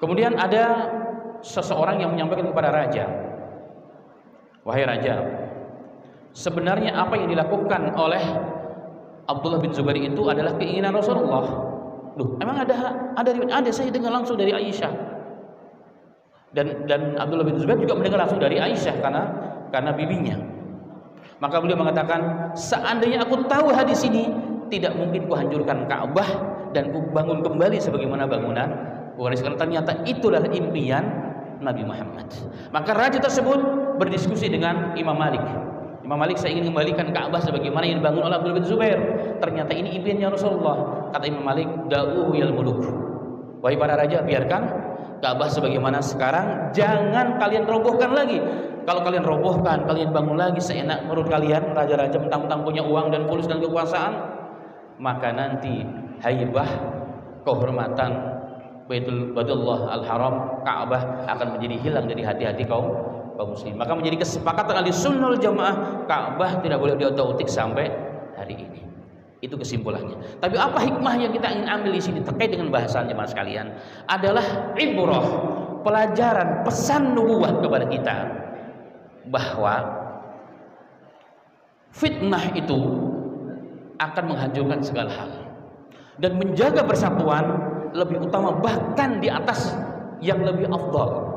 Kemudian ada seseorang yang menyampaikan kepada raja, wahai raja, sebenarnya apa yang dilakukan oleh Abdullah bin Zubair itu adalah keinginan Rasulullah. Loh, emang ada saya dengar langsung dari Aisyah. Dan Abdullah bin Zubair juga mendengar langsung dari Aisyah karena bibinya. Maka beliau mengatakan, seandainya aku tahu hadis ini, tidak mungkin ku hancurkan Ka'bah dan ku bangun kembali sebagaimana bangunan Quraisy. Karena ternyata itulah impian Nabi Muhammad. Maka raja tersebut berdiskusi dengan Imam Malik. Imam Malik, saya ingin kembalikan Ka'bah sebagaimana yang dibangun oleh Abdullah bin Zubair. Ternyata ini impiannya Rasulullah. Kata Imam Malik, da'uhu yal muluk. Wahai para raja, biarkan Ka'bah sebagaimana sekarang, jangan kalian robohkan lagi. Kalau kalian robohkan, kalian bangun lagi seenak menurut kalian, raja-raja mentang-mentang punya uang dan fulus dan kekuasaan, maka nanti haibah, kehormatan Baitullah Al-Haram, Ka'bah akan menjadi hilang dari hati-hati kaum muslim. Maka menjadi kesepakatan Ahlussunnah wal Jamaah, Ka'bah tidak boleh diotak-atik sampai hari ini. Itu kesimpulannya. Tapi apa hikmah yang kita ingin ambil di sini terkait dengan bahasan jemaah sekalian adalah ibrah, pelajaran, pesan nubuwah kepada kita bahwa fitnah itu akan menghancurkan segala hal, dan menjaga persatuan lebih utama, bahkan di atas yang lebih afdal,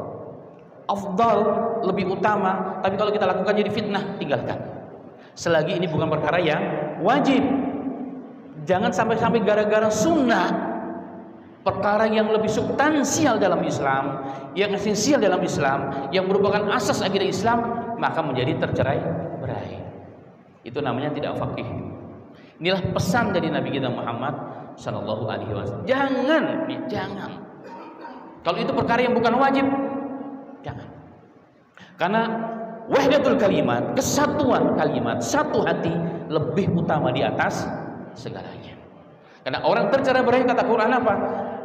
lebih utama. Tapi kalau kita lakukan jadi fitnah, tinggalkan. Selagi ini bukan perkara yang wajib. Jangan sampai gara-gara sunnah, perkara yang lebih substansial dalam Islam, yang esensial dalam Islam, yang merupakan asas akidah Islam, maka menjadi tercerai-berai. Itu namanya tidak faqih. Inilah pesan dari Nabi kita Muhammad Sallallahu Alaihi Wasallam. Jangan. Kalau itu perkara yang bukan wajib, jangan. Karena wahdatul kalimat, kesatuan kalimat, satu hati lebih utama di atas segalanya. Karena orang tercerai-berai, kata Quran apa?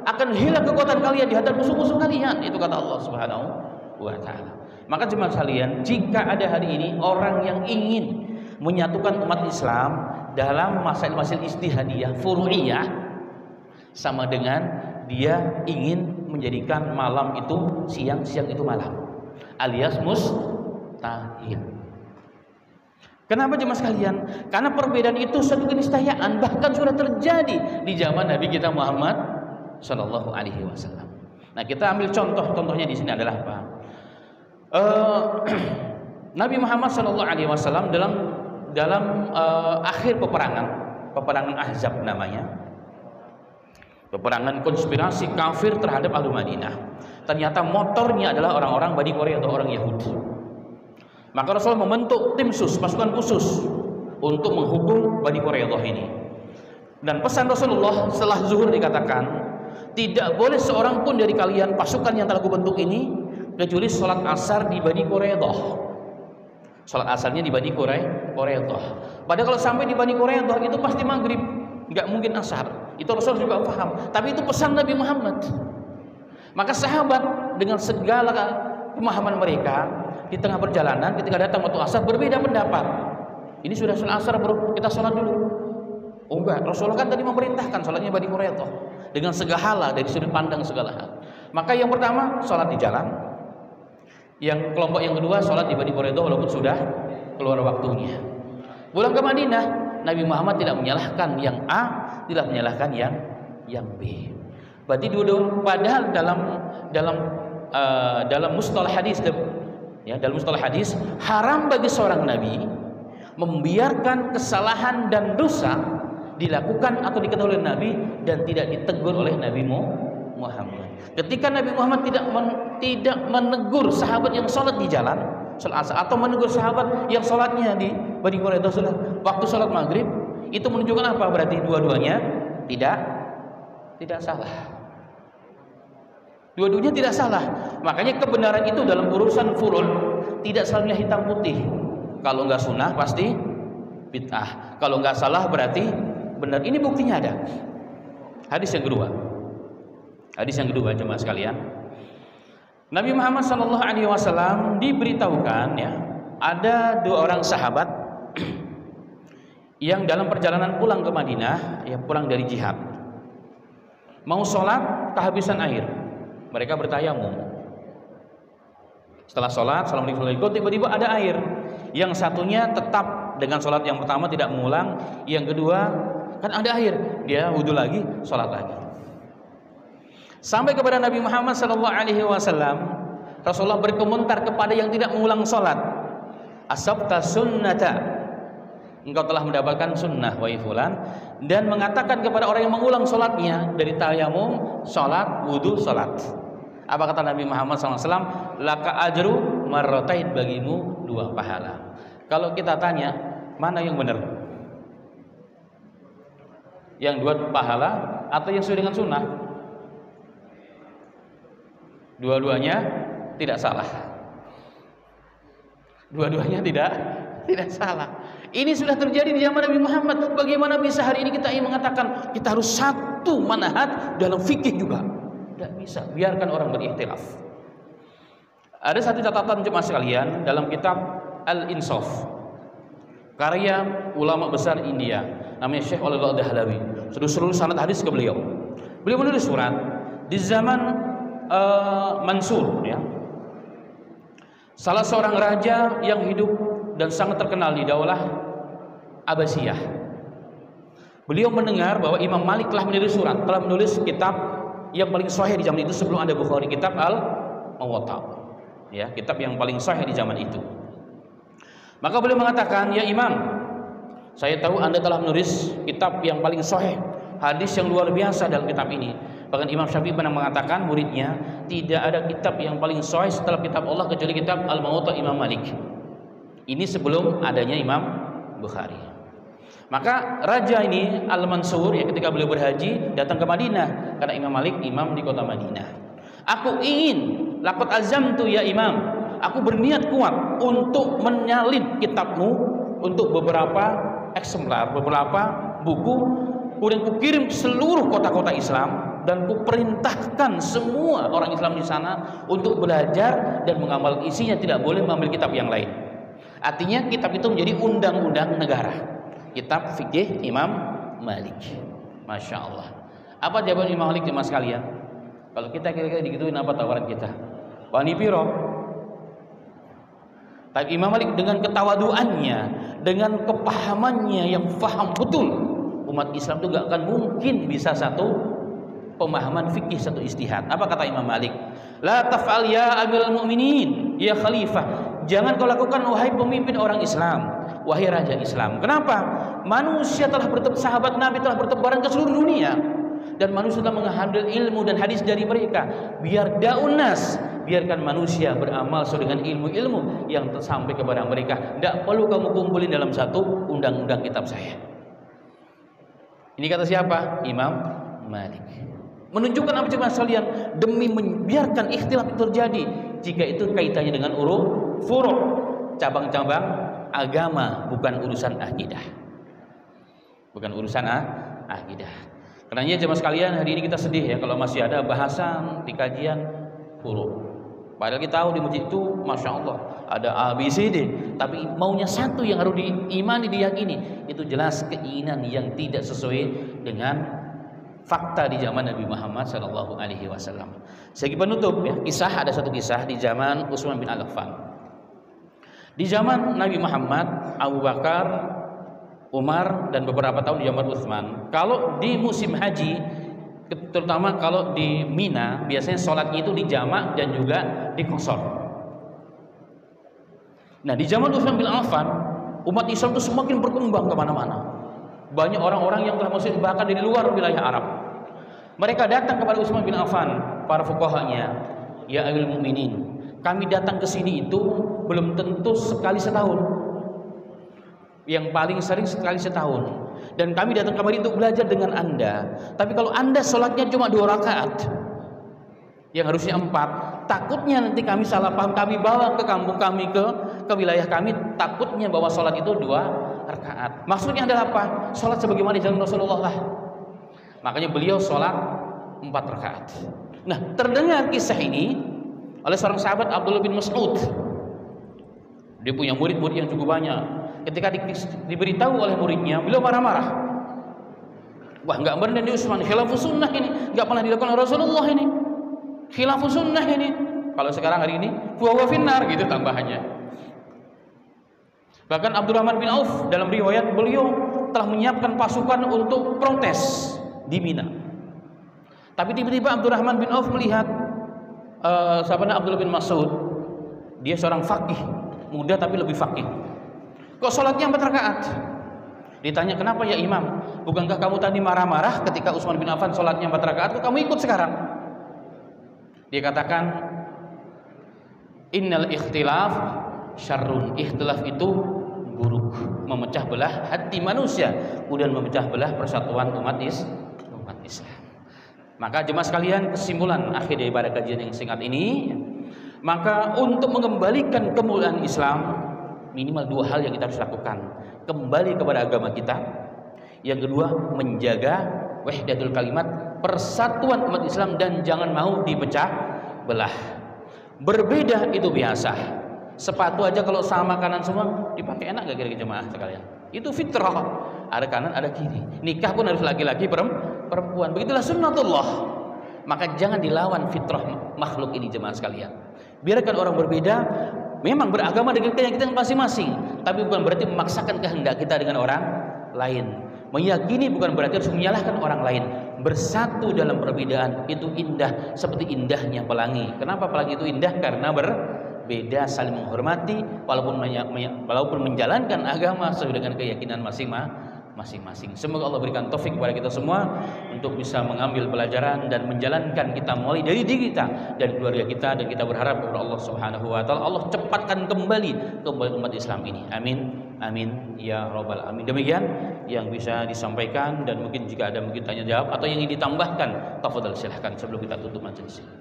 Akan hilang kekuatan kalian di hadapan musuh-musuh kalian. Itu kata Allah Subhanahu wa Ta'ala. Maka jemaah sekalian, jika ada hari ini orang yang ingin menyatukan umat Islam dalam masail-masail ijtihadiyah, furu'iyah, sama dengan dia ingin menjadikan malam itu siang, siang itu malam, alias mustahil. Kenapa jemaah sekalian? Karena perbedaan itu suatu keniscayaan, bahkan sudah terjadi di zaman Nabi kita Muhammad Sallallahu Alaihi Wasallam. Nah, kita ambil contohnya di sini adalah apa? Nabi Muhammad Sallallahu Alaihi Wasallam dalam akhir peperangan Ahzab namanya, peperangan konspirasi kafir terhadap Ahlu Madinah. Ternyata motornya adalah orang-orang Bani Quraisy atau orang Yahudi. Maka Rasulullah membentuk tim sus, pasukan khusus untuk menghukum Bani Quraisy ini. Dan pesan Rasulullah setelah zuhur dikatakan, tidak boleh seorang pun dari kalian pasukan yang telah kubentuk ini kecuali sholat asar di Bani Quraisy. Sholat asalnya di Bani Quraidah. Padahal kalau sampai di Bani Quraidah itu pasti maghrib, nggak mungkin asar. Itu Rasul juga paham. Tapi itu pesan Nabi Muhammad. Maka sahabat dengan segala pemahaman mereka di tengah perjalanan ketika datang waktu asar berbeda pendapat. Ini sudah sholat asar bro, kita sholat dulu. Oh enggak, Rasulullah kan tadi memerintahkan sholatnya Bani Quraidah dengan segala dari sudut pandang segala hal. Maka yang pertama sholat di jalan. Yang kelompok yang kedua sholat di Bani Quraidah walaupun sudah keluar waktunya. Pulang ke Madinah, Nabi Muhammad tidak menyalahkan yang A, tidak menyalahkan yang B. Berarti dua-dua padahal dalam mustalah hadis ya, dalam mustalah hadis haram bagi seorang nabi membiarkan kesalahan dan dosa dilakukan atau diketahui oleh nabi dan tidak ditegur oleh Nabi Muhammad. Ketika Nabi Muhammad tidak menegur sahabat yang sholat di jalan, sholat asar, atau menegur sahabat yang sholatnya di Bani Quraidah sudah waktu sholat maghrib, itu menunjukkan apa? Berarti dua-duanya tidak salah. Dua-duanya tidak salah. Makanya kebenaran itu dalam urusan furud tidak selalu hitam putih. Kalau nggak sunnah pasti bid'ah. Kalau nggak salah berarti benar. Ini buktinya ada. Hadis yang kedua. Hadis yang kedua jemaah sekalian. Nabi Muhammad SAW diberitahukan ya, ada dua orang sahabat yang dalam perjalanan pulang ke Madinah, ya pulang dari jihad, mau sholat kehabisan air. Mereka bertayamum. Setelah sholat, assalamualaikum, tiba-tiba ada air. Yang satunya tetap dengan sholat yang pertama tidak mengulang, yang kedua kan ada air, dia wudhu lagi, sholat lagi. Sampai kepada Nabi Muhammad SAW, Rasulullah berkomentar kepada yang tidak mengulang sholat, asabta sunnata, engkau telah mendapatkan sunnah wahai fulan, dan mengatakan kepada orang yang mengulang sholatnya dari tayamum, sholat, wudhu, sholat. Apa kata Nabi Muhammad SAW? Laka ajru marrotain, bagimu dua pahala. Kalau kita tanya mana yang benar, yang dua pahala atau yang sesuai dengan sunnah? Dua-duanya tidak salah. Dua-duanya tidak salah. Ini sudah terjadi di zaman Nabi Muhammad. Bagaimana bisa hari ini kita ingin mengatakan kita harus satu manhaj dalam fikih juga? Tidak bisa. Biarkan orang berikhtilaf. Ada satu catatan jemaah sekalian dalam kitab Al-Insaf, karya ulama besar India, namanya Syekh Walidullah Dahlawi. Seluruh sanad hadis ke beliau. Beliau menulis surat di zaman Mansur, ya, salah seorang raja yang hidup dan sangat terkenal di daulah Abbasiyah. Beliau mendengar bahwa Imam Malik telah menulis kitab yang paling sahih di zaman itu sebelum ada Bukhari, kitab Al-Muwatta, ya, kitab yang paling sahih di zaman itu. Maka beliau mengatakan, ya Imam, saya tahu Anda telah menulis kitab yang paling sahih, hadis yang luar biasa dalam kitab ini. Bahkan Imam Syafi'i pernah mengatakan muridnya, tidak ada kitab yang paling sahih setelah kitab Allah kecuali kitab Al-Muwatta Imam Malik. Ini sebelum adanya Imam Bukhari. Maka raja ini Al-Mansur, ya, ketika beliau berhaji datang ke Madinah karena Imam Malik imam di kota Madinah. Aku ingin, laqad azamtu ya Imam, aku berniat kuat untuk menyalin kitabmu untuk beberapa eksemplar, beberapa buku, kemudian kukirim ke seluruh kota-kota Islam dan kuperintahkan semua orang Islam di sana untuk belajar dan mengamalkan isinya, tidak boleh mengambil kitab yang lain. Artinya kitab itu menjadi undang-undang negara, kitab fikih Imam Malik. Masya Allah. Apa jawaban Imam Malik jemaah sekalian? Kalau kita kira-kira digituin, apa tawaran kita? Wani piro? Tapi Imam Malik dengan ketawaduannya, dengan kepahamannya yang faham betul, umat Islam itu gak akan mungkin bisa satu pemahaman fikih, satu istihad. Apa kata Imam Malik? La taf'al ya amirul mu'minin, ya khalifah. Jangan kau lakukan wahai pemimpin orang Islam, wahai raja Islam. Kenapa? Manusia telah sahabat Nabi telah bertebaran ke seluruh dunia, dan manusia telah mengambil ilmu dan hadis dari mereka. Biar daunas, biarkan manusia beramal sesuai dengan ilmu-ilmu yang sampai kepada mereka. Tidak perlu kamu kumpulin dalam satu undang-undang kitab saya. Ini kata siapa? Imam Malik. Menunjukkan apa jemaah sekalian? Demi membiarkan ikhtilaf itu terjadi, jika itu kaitannya dengan furu', cabang-cabang agama, bukan urusan akidah. Bukan urusan akidah. Karenanya jemaah sekalian, hari ini kita sedih ya kalau masih ada bahasan di kajian furu'. Padahal kita tahu di masjid itu Masya Allah ada A, B, C, D, tapi maunya satu yang harus diimani, diyakini. Itu jelas keinginan yang tidak sesuai dengan fakta di zaman Nabi Muhammad SAW. Segi penutup ya, ada satu kisah di zaman Utsman bin Affan. Di zaman Nabi Muhammad, Abu Bakar, Umar, dan beberapa tahun di zaman Utsman, kalau di musim haji, terutama kalau di Mina, biasanya sholatnya itu dijamak dan juga dikosor. Nah, di zaman Utsman bin Affan, umat Islam itu semakin berkembang kemana-mana. Banyak orang-orang yang telah muslim bahkan dari luar wilayah Arab. Mereka datang kepada Utsman bin Affan, para fuqahanya, ya ayyuhal mukminin, kami datang ke sini itu belum tentu sekali setahun. Yang paling sering sekali setahun. Dan kami datang kemari untuk belajar dengan Anda. Tapi kalau Anda sholatnya cuma 2 rakaat, yang harusnya 4, takutnya nanti kami salah paham, kami bawa ke kampung kami, ke wilayah kami, takutnya bahwa sholat itu 2 rakaat. Maksudnya adalah apa? Sholat sebagaimana jalan Rasulullah lah. Makanya beliau sholat 4 rakaat. Nah, terdengar kisah ini oleh seorang sahabat Abdullah bin Mas'ud. Dia punya murid-murid yang cukup banyak. Ketika diberitahu oleh muridnya, beliau marah-marah. Wah, nggak benar ini Utsman, khilafus sunnah ini, nggak pernah dilakukan oleh Rasulullah ini. Khilafus sunnah ini. Kalau sekarang hari ini, huwa finnar gitu tambahannya. Bahkan Abdurrahman bin Auf dalam riwayat beliau telah menyiapkan pasukan untuk protes di Mina. Tapi tiba-tiba Abdurrahman bin Auf melihat sahabatnya Abdullah bin Mas'ud, dia seorang faqih, muda tapi lebih faqih. Kok sholatnya 4 rakaat? Ditanya, kenapa ya imam? Bukankah kamu tadi marah-marah ketika Utsman bin Affan sholatnya 4 rakaat? Kok kamu ikut sekarang? Dia katakan, innal ikhtilaf syarrun. Ikhtilaf itu buruk, memecah belah hati manusia, kemudian memecah belah persatuan umat Islam. Maka jemaah sekalian, kesimpulan akhir daripada kajian yang singkat ini, maka untuk mengembalikan kemuliaan Islam, minimal 2 hal yang kita harus lakukan. Kembali kepada agama kita. Yang kedua, menjaga wahdatul kalimat, persatuan umat Islam, dan jangan mau dipecah belah. Berbeda itu biasa. Sepatu aja kalau sama kanan semua dipakai, enak gak kira-kira jemaah sekalian? Itu fitrah. Ada kanan, ada kiri. Nikah pun harus laki-laki, perempuan. Begitulah sunnatullah. Maka jangan dilawan fitrah makhluk ini jemaah sekalian. Biarkan orang berbeda. Memang beragama dengan keyakinan masing-masing, tapi bukan berarti memaksakan kehendak kita dengan orang lain. Meyakini bukan berarti harus menyalahkan orang lain. Bersatu dalam perbedaan itu indah, seperti indahnya pelangi. Kenapa pelangi itu indah? Karena berbeda, saling menghormati, walaupun menjalankan agama sesuai dengan keyakinan masing-masing. Semoga Allah berikan taufik kepada kita semua untuk bisa mengambil pelajaran dan menjalankan kita mulai dari diri kita dan keluarga kita, dan kita berharap kepada Allah Subhanahu wa taala Allah cepatkan kembali umat Islam ini. Amin ya rabbal alamin. Demikian yang bisa disampaikan, dan mungkin jika ada tanya jawab atau yang ingin ditambahkan, tafadhal silahkan sebelum kita tutup majelis ini.